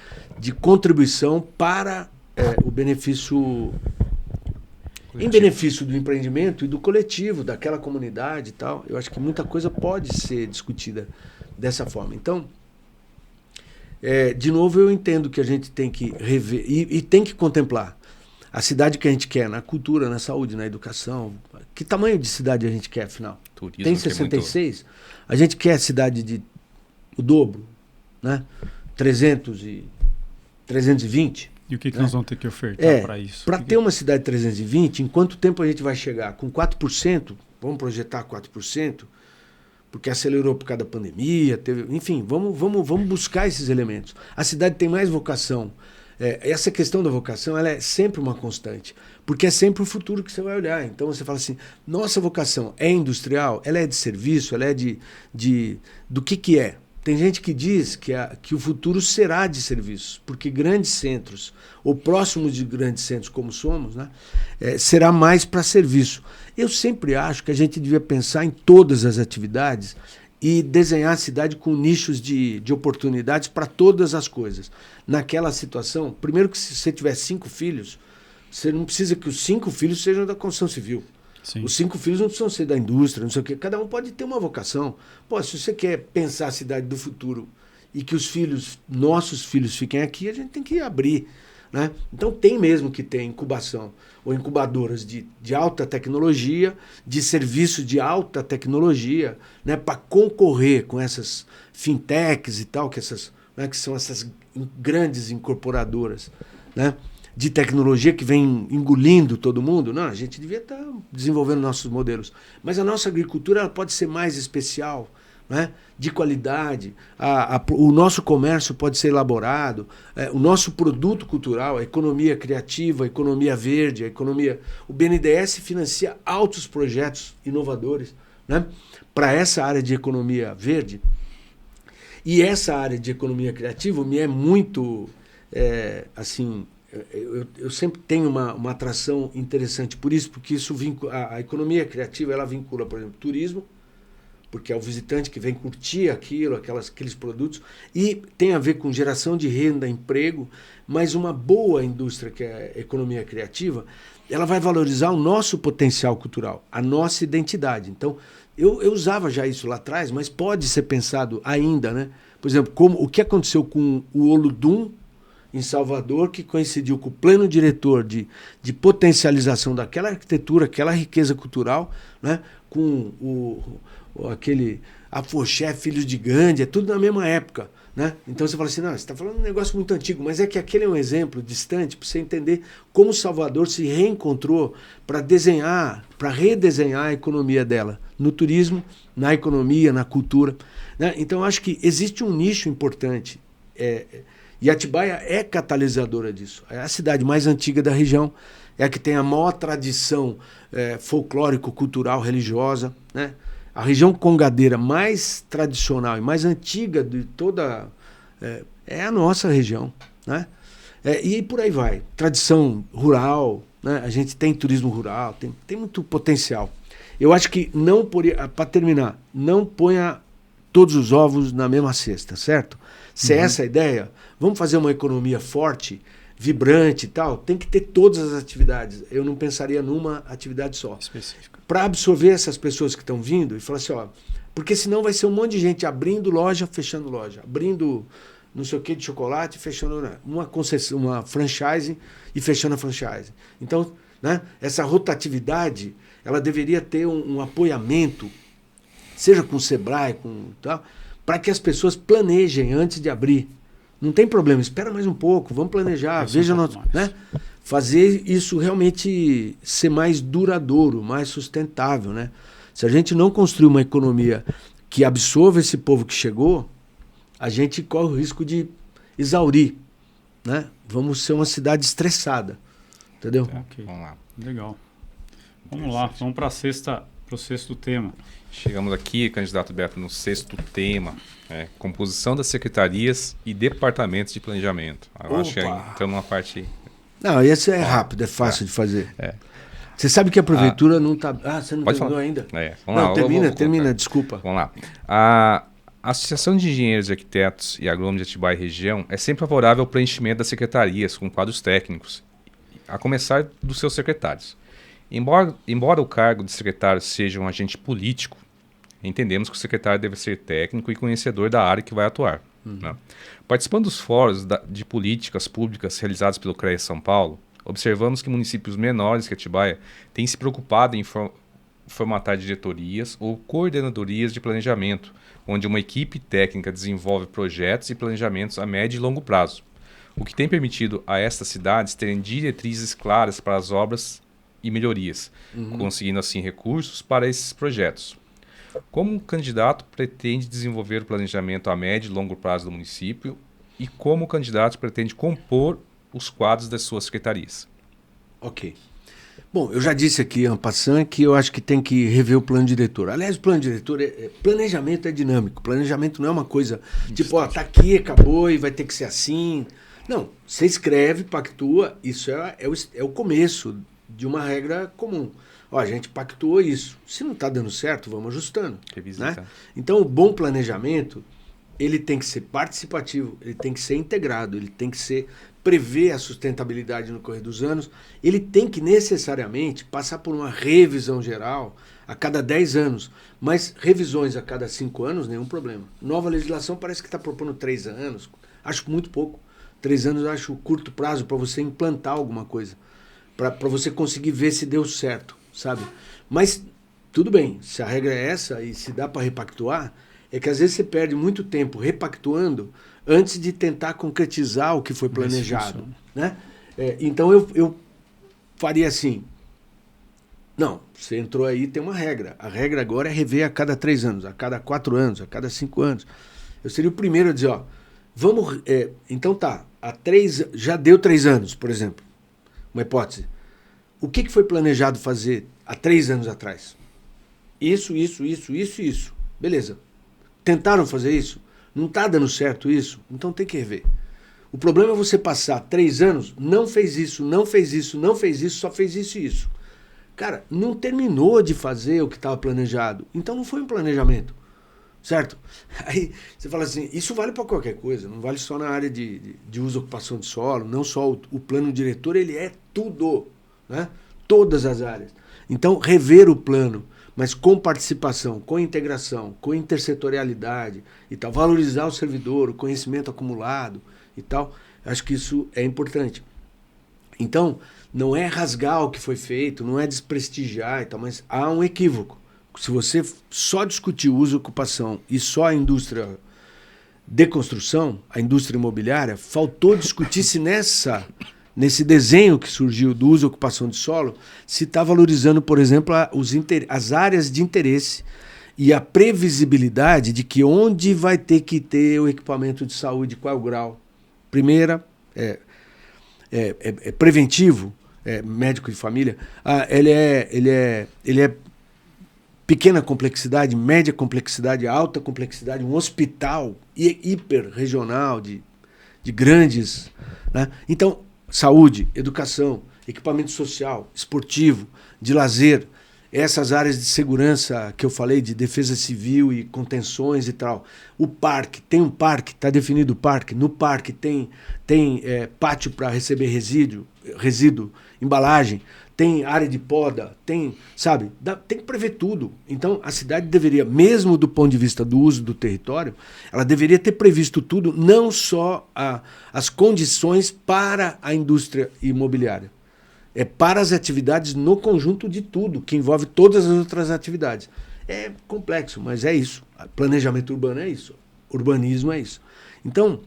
contribuição para o benefício... em benefício do empreendimento e do coletivo, daquela comunidade e tal. Eu acho que muita coisa pode ser discutida dessa forma. Então, de novo, eu entendo que a gente tem que rever e tem que contemplar a cidade que a gente quer na cultura, na saúde, na educação. Que tamanho de cidade a gente quer, afinal? Turismo, tem 66? Muito... A gente quer cidade de o dobro, né? 320? E o que nós vamos ter que ofertar para isso? Para ter uma cidade de 320, em quanto tempo a gente vai chegar? Com 4%? Vamos projetar 4%? Porque acelerou por causa da pandemia, enfim, vamos buscar esses elementos. A cidade tem mais vocação. Essa questão da vocação ela é sempre uma constante, porque é sempre o futuro que você vai olhar. Então você fala assim, nossa vocação é industrial, ela é de serviço, ela é do que é? Tem gente que diz que o futuro será de serviços, porque grandes centros, ou próximos de grandes centros como somos, né, será mais para serviço. Eu sempre acho que a gente devia pensar em todas as atividades e desenhar a cidade com nichos de oportunidades para todas as coisas. Naquela situação, primeiro que se você tiver 5 filhos, você não precisa que os 5 filhos sejam da construção civil. Sim. Os 5 filhos não precisam ser da indústria, não sei o quê. Cada um pode ter uma vocação. Pô, se você quer pensar a cidade do futuro e que nossos filhos fiquem aqui, a gente tem que abrir, né? Então tem mesmo que ter incubação ou incubadoras de alta tecnologia, de serviço de alta tecnologia, né, para concorrer com essas fintechs e tal, que são essas grandes incorporadoras, né, de tecnologia que vem engolindo todo mundo. Não, a gente devia estar desenvolvendo nossos modelos. Mas a nossa agricultura ela pode ser mais especial, né? De qualidade. O nosso comércio pode ser elaborado. O nosso produto cultural, a economia criativa, a economia verde, o BNDES financia altos projetos inovadores, né, para essa área de economia verde. E essa área de economia criativa me é muito, assim, eu sempre tenho uma atração interessante por isso, porque isso a economia criativa ela vincula, por exemplo, turismo, porque é o visitante que vem curtir aquilo, aqueles produtos, e tem a ver com geração de renda, emprego, mas uma boa indústria, que é a economia criativa, ela vai valorizar o nosso potencial cultural, a nossa identidade. Então, eu usava já isso lá atrás, mas pode ser pensado ainda, né? Por exemplo, o que aconteceu com o Olodum, em Salvador, que coincidiu com o plano diretor de potencialização daquela arquitetura, aquela riqueza cultural, né? Com aquele Afoxé, Filhos de Gandhi, é tudo na mesma época. Né? Então você fala assim, não, você está falando de um negócio muito antigo, mas é que aquele é um exemplo distante para você entender como Salvador se reencontrou para redesenhar a economia dela, no turismo, na economia, na cultura. Né? Então acho que existe um nicho importante. E Atibaia é catalisadora disso. É a cidade mais antiga da região, é a que tem a maior tradição folclórico-cultural, religiosa. Né? A região congadeira mais tradicional e mais antiga de toda é a nossa região. Né? E por aí vai. Tradição rural, né? A gente tem turismo rural, tem muito potencial. Eu acho que, para terminar, não ponha todos os ovos na mesma cesta, certo? Se é essa a ideia, vamos fazer uma economia forte, vibrante e tal, tem que ter todas as atividades. Eu não pensaria numa atividade só. Específica. Para absorver essas pessoas que estão vindo e falar assim, ó, porque senão vai ser um monte de gente abrindo loja, fechando loja, abrindo não sei o que de chocolate, fechando uma franchise e fechando a franchise. Então, né, essa rotatividade, ela deveria ter um apoiamento, seja com o Sebrae, com tal, para que as pessoas planejem antes de abrir. Não tem problema, espera mais um pouco, vamos planejar, veja né? Fazer isso realmente ser mais duradouro, mais sustentável. Né? Se a gente não construir uma economia que absorva esse povo que chegou, a gente corre o risco de exaurir. Né? Vamos ser uma cidade estressada. Entendeu? Okay. Vamos lá. Legal. Vamos lá, vamos para o sexto tema. Chegamos aqui, candidato Beto, no sexto tema, composição das secretarias e departamentos de planejamento. Eu acho que entramos numa parte... Não, esse é rápido, é fácil de fazer. Você sabe que a prefeitura não está... você não terminou ainda? Vamos lá. Termina, desculpa. Vamos lá. A Associação de Engenheiros e Arquitetos e Agrônomos de Atibaia e Região é sempre favorável ao preenchimento das secretarias com quadros técnicos, a começar dos seus secretários. Embora o cargo de secretário seja um agente político, entendemos que o secretário deve ser técnico e conhecedor da área que vai atuar. Né? Participando dos fóruns de políticas públicas realizados pelo CREA São Paulo, observamos que municípios menores que Atibaia têm se preocupado em formatar diretorias ou coordenadorias de planejamento, onde uma equipe técnica desenvolve projetos e planejamentos a médio e longo prazo, o que tem permitido a estas cidades terem diretrizes claras para as obras e melhorias, conseguindo assim recursos para esses projetos. Como o candidato pretende desenvolver o planejamento a médio e longo prazo do município e como o candidato pretende compor os quadros das suas secretarias? Ok. Bom, eu já disse aqui, en passant, que eu acho que tem que rever o plano diretor. Aliás, o plano diretor, planejamento é dinâmico. Planejamento não é uma coisa tipo, tá aqui, acabou e vai ter que ser assim. Não, você escreve, pactua, isso é o começo de uma regra comum. Ó, a gente pactuou isso. Se não está dando certo, vamos ajustando. Né? Então, o bom planejamento, ele tem que ser participativo, ele tem que ser integrado, ele tem que prever a sustentabilidade no correr dos anos, ele tem que necessariamente passar por uma revisão geral a cada 10 anos. Mas revisões a cada 5 anos, nenhum problema. Nova legislação parece que está propondo 3 anos. Acho muito pouco. 3 anos eu acho curto prazo para você implantar alguma coisa. Para você conseguir ver se deu certo, sabe? Mas tudo bem, se a regra é essa e se dá para repactuar, é que às vezes você perde muito tempo repactuando antes de tentar concretizar o que foi planejado. Né? Então eu faria assim, não, você entrou aí, tem uma regra. A regra agora é rever a cada 3 anos, a cada 4 anos, a cada 5 anos. Eu seria o primeiro a dizer, ó, vamos... então tá, já deu 3 anos, por exemplo. Uma hipótese. O que foi planejado fazer há 3 anos atrás? Isso. Beleza. Tentaram fazer isso? Não está dando certo isso? Então tem que rever. O problema é você passar 3 anos, não fez isso, só fez isso e isso. Cara, não terminou de fazer o que estava planejado. Então não foi um planejamento. Certo? Aí você fala assim, isso vale para qualquer coisa, não vale só na área de uso e ocupação de solo, não só o plano diretor, ele é tudo, né? Todas as áreas. Então, rever o plano, mas com participação, com integração, com intersetorialidade e tal, valorizar o servidor, o conhecimento acumulado e tal, acho que isso é importante. Então, não é rasgar o que foi feito, não é desprestigiar e tal, mas há um equívoco. Se você só discutir o uso e ocupação e só a indústria de construção, a indústria imobiliária, faltou discutir se nesse desenho que surgiu do uso e ocupação de solo, se está valorizando, por exemplo, as áreas de interesse e a previsibilidade de que onde vai ter que ter o equipamento de saúde, qual é o grau. Primeira, é preventivo, médico de família, ele é pequena complexidade, média complexidade, alta complexidade, um hospital hiper-regional de grandes... Né? Então, saúde, educação, equipamento social, esportivo, de lazer, essas áreas de segurança que eu falei, de defesa civil e contenções e tal. O parque, tem um parque, está definido o parque. No parque tem pátio para receber resíduo, embalagem, tem área de poda, tem que prever tudo. Então, a cidade deveria, mesmo do ponto de vista do uso do território, ela deveria ter previsto tudo, não só as condições para a indústria imobiliária. É para as atividades no conjunto de tudo, que envolve todas as outras atividades. É complexo, mas é isso. Planejamento urbano é isso. Urbanismo é isso. Então,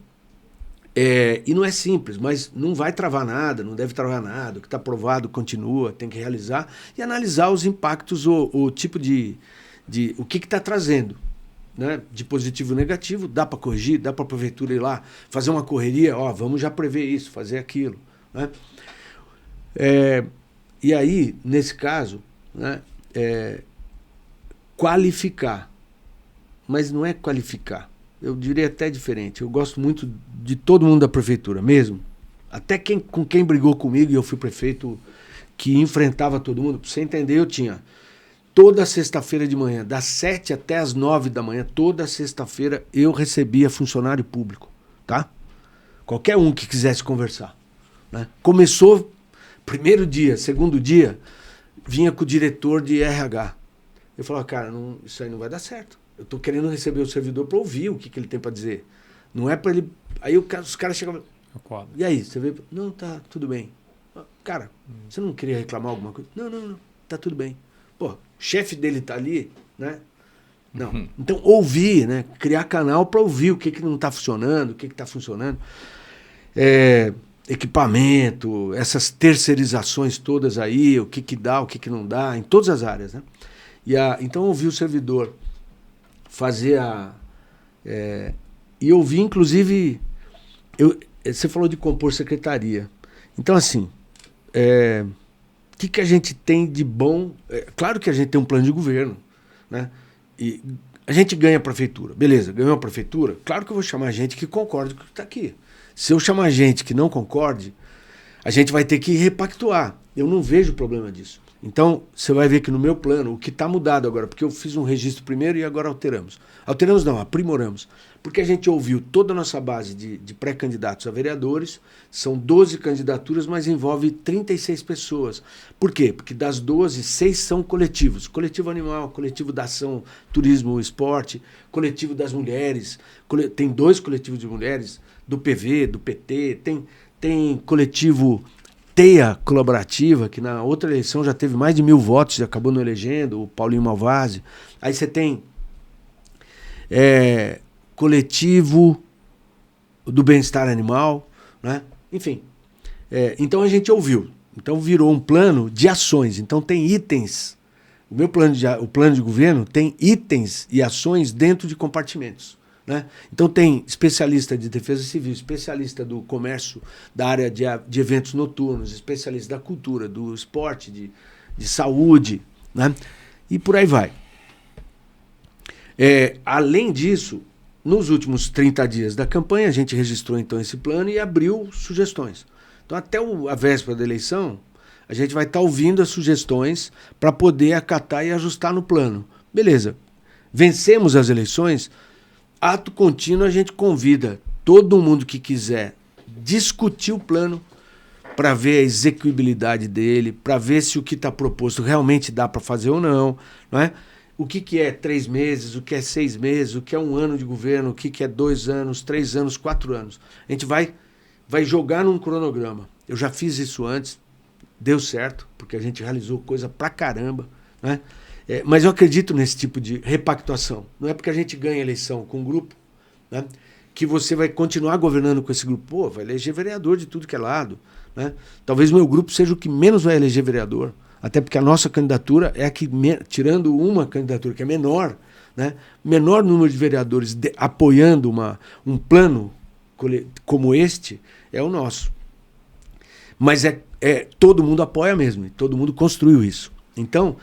e não é simples, mas não vai travar nada, não deve travar nada. O que está aprovado continua, tem que realizar e analisar os impactos, o tipo de o que está trazendo, né? De positivo e negativo, dá para corrigir, dá para a prefeitura ir lá, fazer uma correria, vamos já prever isso, fazer aquilo. Né? E aí, nesse caso, né, qualificar, mas não é qualificar. Eu diria até diferente. Eu gosto muito de todo mundo da prefeitura, mesmo. Até com quem brigou comigo, e eu fui prefeito que enfrentava todo mundo. Para você entender, eu tinha toda sexta-feira de manhã, das 7 até as 9 da manhã, toda sexta-feira eu recebia funcionário público. Tá? Qualquer um que quisesse conversar. Né? Começou, primeiro dia, segundo dia, vinha com o diretor de RH. Eu falava, cara, isso aí não vai dar certo. Eu estou querendo receber o servidor para ouvir o que ele tem para dizer. Não é para ele... Aí os caras chegavam... E aí, você veio... Não, tá, tudo bem. Cara, você não queria reclamar alguma coisa? Não, tá tudo bem. Pô, o chefe dele tá ali, né? Não. Então, ouvir, né? Criar canal para ouvir o que não está funcionando, o que está funcionando. Equipamento, essas terceirizações todas aí, o que dá, o que não dá, em todas as áreas, né? Então, ouvir o servidor fazer e ouvir, inclusive, você falou de compor secretaria. Então, assim, o que a gente tem de bom? Claro que a gente tem um plano de governo, né? E a gente ganha a prefeitura. Beleza, ganhou a prefeitura? Claro que eu vou chamar gente que concorde com o que está aqui. Se eu chamar gente que não concorde, a gente vai ter que repactuar. Eu não vejo problema disso. Então, você vai ver que no meu plano, o que está mudado agora, porque eu fiz um registro primeiro e agora alteramos. Alteramos não, aprimoramos. Porque a gente ouviu toda a nossa base de pré-candidatos a vereadores, são 12 candidaturas, mas envolve 36 pessoas. Por quê? Porque das 12, 6 são coletivos. Coletivo animal, coletivo da ação, turismo, esporte, coletivo das mulheres, tem 2 coletivos de mulheres, do PV, do PT, tem coletivo... Teia Colaborativa, que na outra eleição já teve mais de 1.000 votos e acabou não elegendo, o Paulinho Malvasi. Aí você tem coletivo do bem-estar animal, né? Enfim. Então a gente ouviu. Então virou um plano de ações. Então tem itens. O plano de governo tem itens e ações dentro de compartimentos. Né? Então tem especialista de defesa civil, especialista do comércio, da área de eventos noturnos, especialista da cultura, do esporte, de saúde, né? E por aí vai. Além disso, nos últimos 30 dias da campanha, a gente registrou então esse plano e abriu sugestões. Então, até a véspera da eleição, a gente vai estar ouvindo as sugestões para poder acatar e ajustar no plano. Beleza. Vencemos as eleições, ato contínuo a gente convida todo mundo que quiser discutir o plano para ver a execuibilidade dele, para ver se o que está proposto realmente dá para fazer ou não, não é? O que é 3 meses, o que é 6 meses, o que é 1 ano de governo, o que é 2 anos, 3 anos, 4 anos. A gente vai jogar num cronograma. Eu já fiz isso antes, deu certo, porque a gente realizou coisa pra caramba, né? Mas eu acredito nesse tipo de repactuação. Não é porque a gente ganha eleição com um grupo, né, que você vai continuar governando com esse grupo. Pô, vai eleger vereador de tudo que é lado, né? Talvez o meu grupo seja o que menos vai eleger vereador. Até porque a nossa candidatura é a que, tirando uma candidatura que é menor, né, menor número de vereadores apoiando um plano como este, é o nosso. Mas todo mundo apoia mesmo, e todo mundo construiu isso. Então,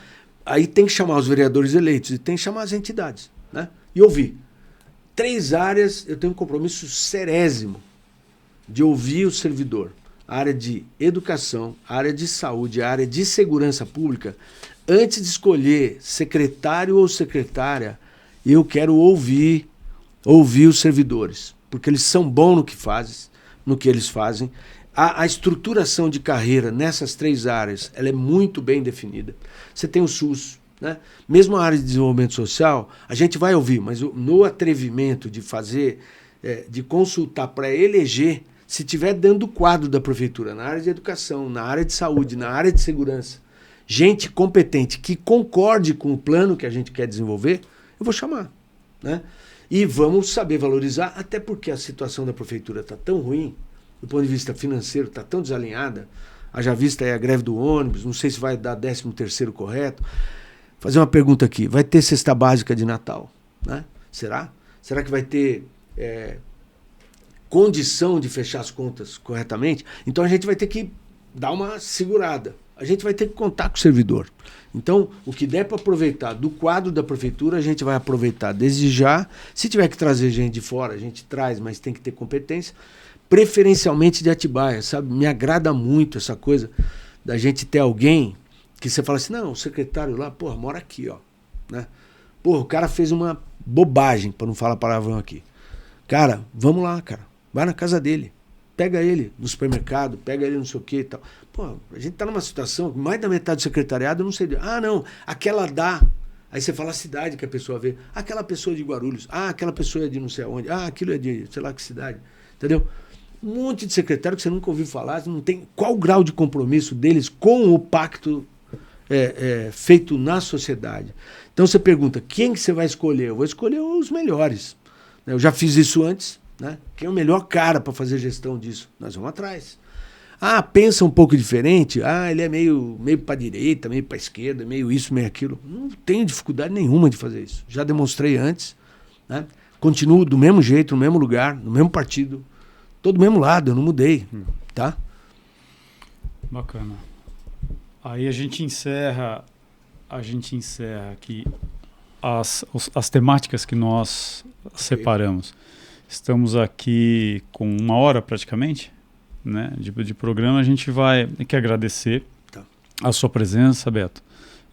aí tem que chamar os vereadores eleitos e tem que chamar as entidades, né, e ouvir. 3 áreas, eu tenho um compromisso serésimo de ouvir o servidor. A área de educação, a área de saúde, a área de segurança pública. Antes de escolher secretário ou secretária, eu quero ouvir os servidores, porque eles são bons no que eles fazem. A estruturação de carreira nessas 3 áreas, ela é muito bem definida. Você tem o SUS, né? Mesmo a área de desenvolvimento social, a gente vai ouvir, mas no atrevimento de fazer, de consultar para eleger, se estiver dando o quadro da prefeitura na área de educação, na área de saúde, na área de segurança, gente competente que concorde com o plano que a gente quer desenvolver, eu vou chamar, né? E vamos saber valorizar, até porque a situação da prefeitura está tão ruim, do ponto de vista financeiro, está tão desalinhada, haja vista aí a greve do ônibus, não sei se vai dar 13º correto. Fazer uma pergunta aqui, vai ter cesta básica de Natal, né? Será? Será que vai ter condição de fechar as contas corretamente? Então a gente vai ter que dar uma segurada. A gente vai ter que contar com o servidor. Então, o que der para aproveitar do quadro da prefeitura, a gente vai aproveitar desde já. Se tiver que trazer gente de fora, a gente traz, mas tem que ter competência. Preferencialmente de Atibaia, sabe? Me agrada muito essa coisa da gente ter alguém que você fala assim, não, o secretário lá, porra, mora aqui, ó, né? Porra, o cara fez uma bobagem, para não falar palavrão aqui. Cara, vamos lá, cara. Vai na casa dele. Pega ele no supermercado, pega ele não sei o que e tal. Pô, a gente tá numa situação, mais da metade do secretariado, eu não sei. Ah, não, aquela dá. Aí você fala a cidade que a pessoa vê. Aquela pessoa é de Guarulhos. Ah, aquela pessoa é de não sei aonde. Ah, aquilo é de sei lá que cidade. Entendeu? Um monte de secretário que você nunca ouviu falar, não tem qual o grau de compromisso deles com o pacto feito na sociedade. Então você pergunta, quem que você vai escolher? Eu vou escolher os melhores. Eu já fiz isso antes, né? Quem é o melhor cara para fazer gestão disso? Nós vamos atrás. Ah, pensa um pouco diferente. Ah, ele é meio para a direita, meio para a esquerda, meio isso, meio aquilo. Não tenho dificuldade nenhuma de fazer isso. Já demonstrei antes, né? Continuo do mesmo jeito, no mesmo lugar, no mesmo partido. Tô do mesmo lado, eu não mudei, tá? Bacana. Aí a gente encerra aqui as temáticas que nós separamos. Estamos aqui com 1 hora praticamente, né, de programa. A gente vai que agradecer a sua presença, Beto.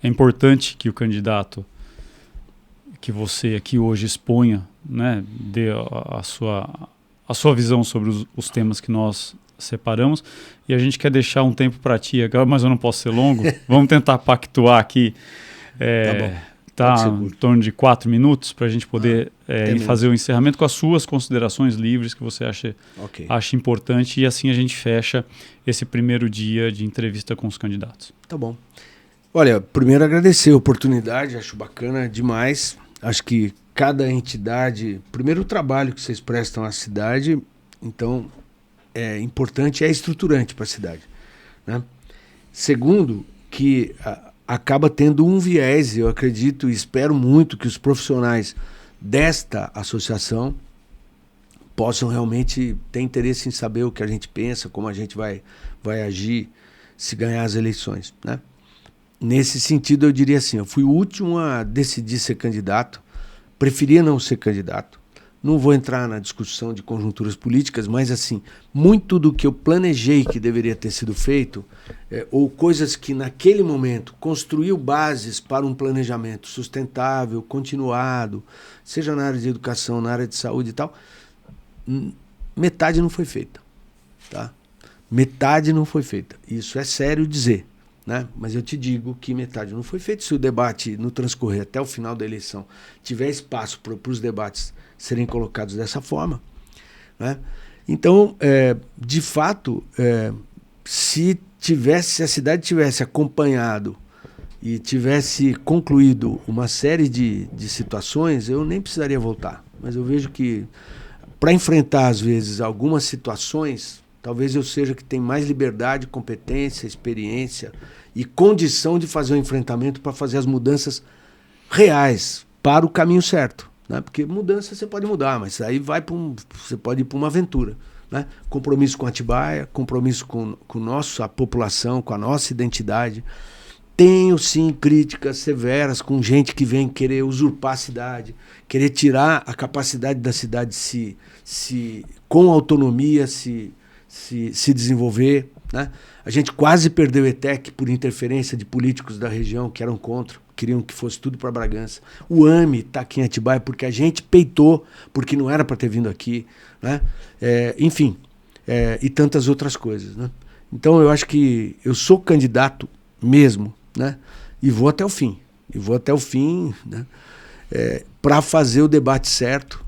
É importante que o candidato que você aqui hoje exponha, né, dê a sua visão sobre os temas que nós separamos, e a gente quer deixar um tempo para ti agora, mas eu não posso ser longo. Vamos tentar pactuar aqui, em torno de 4 minutos para a gente poder fazer o encerramento com as suas considerações livres que você acha importante, e assim a gente fecha esse primeiro dia de entrevista com os candidatos. Tá bom. Olha, primeiro agradecer a oportunidade, acho bacana demais. Acho que cada entidade, primeiro o trabalho que vocês prestam à cidade, então é importante, é estruturante para a cidade, né? Segundo, que acaba tendo um viés, eu acredito e espero muito que os profissionais desta associação possam realmente ter interesse em saber o que a gente pensa, como a gente vai agir se ganhar as eleições, né? Nesse sentido, eu diria assim, eu fui o último a decidir ser candidato, preferia não ser candidato. Não vou entrar na discussão de conjunturas políticas, mas assim, muito do que eu planejei que deveria ter sido feito, ou coisas que naquele momento construiu bases para um planejamento sustentável, continuado, seja na área de educação, na área de saúde e tal, metade não foi feita. Tá? Metade não foi feita. Isso é sério dizer. Né? Mas eu te digo que metade não foi feito. Se o debate, no transcorrer até o final da eleição, tiver espaço para os debates serem colocados dessa forma, né? Então, de fato, se a cidade tivesse acompanhado e tivesse concluído uma série de situações, eu nem precisaria voltar. Mas eu vejo que, para enfrentar, às vezes, algumas situações, talvez eu seja que tem mais liberdade, competência, experiência e condição de fazer o enfrentamento para fazer as mudanças reais para o caminho certo. Né? Porque mudança você pode mudar, mas aí você pode ir para uma aventura. Né? Compromisso com Atibaia, compromisso com a população, com a nossa identidade. Tenho, sim, críticas severas com gente que vem querer usurpar a cidade, querer tirar a capacidade da cidade com autonomia, se desenvolver. Né? A gente quase perdeu o ETEC por interferência de políticos da região que eram contra, queriam que fosse tudo para Bragança. O AME está aqui em Atibaia porque a gente peitou, porque não era para ter vindo aqui. Né? Enfim, e tantas outras coisas. Né? Então eu acho que eu sou candidato mesmo, né? E vou até o fim. Né? Para fazer o debate certo,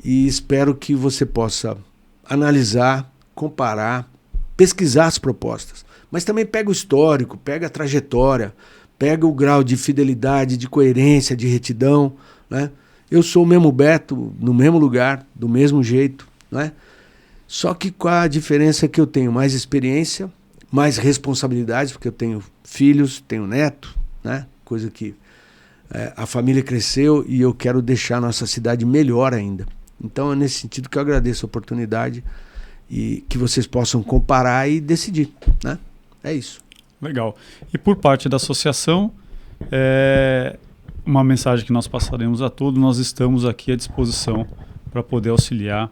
e espero que você possa analisar, comparar, pesquisar as propostas, mas também pega o histórico, pega a trajetória, pega o grau de fidelidade, de coerência, de retidão. Né? Eu sou o mesmo Beto, no mesmo lugar, do mesmo jeito. Né? Só que com a diferença que eu tenho mais experiência, mais responsabilidades, porque eu tenho filhos, tenho neto, né? Coisa que a família cresceu e eu quero deixar a nossa cidade melhor ainda. Então é nesse sentido que eu agradeço a oportunidade e que vocês possam comparar e decidir, né? É isso. Legal. E por parte da associação, uma mensagem que nós passaremos a todos, nós estamos aqui à disposição para poder auxiliar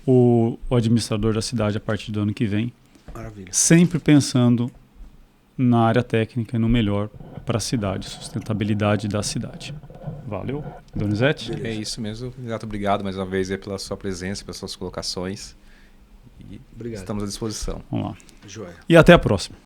o administrador da cidade a partir do ano que vem. Maravilha. Sempre pensando na área técnica e no melhor para a cidade, sustentabilidade da cidade. Valeu, Donizete? É isso mesmo. Exato, obrigado mais uma vez pela sua presença, pelas suas colocações. E obrigado. Estamos à disposição. Vamos lá. Joia. E até a próxima.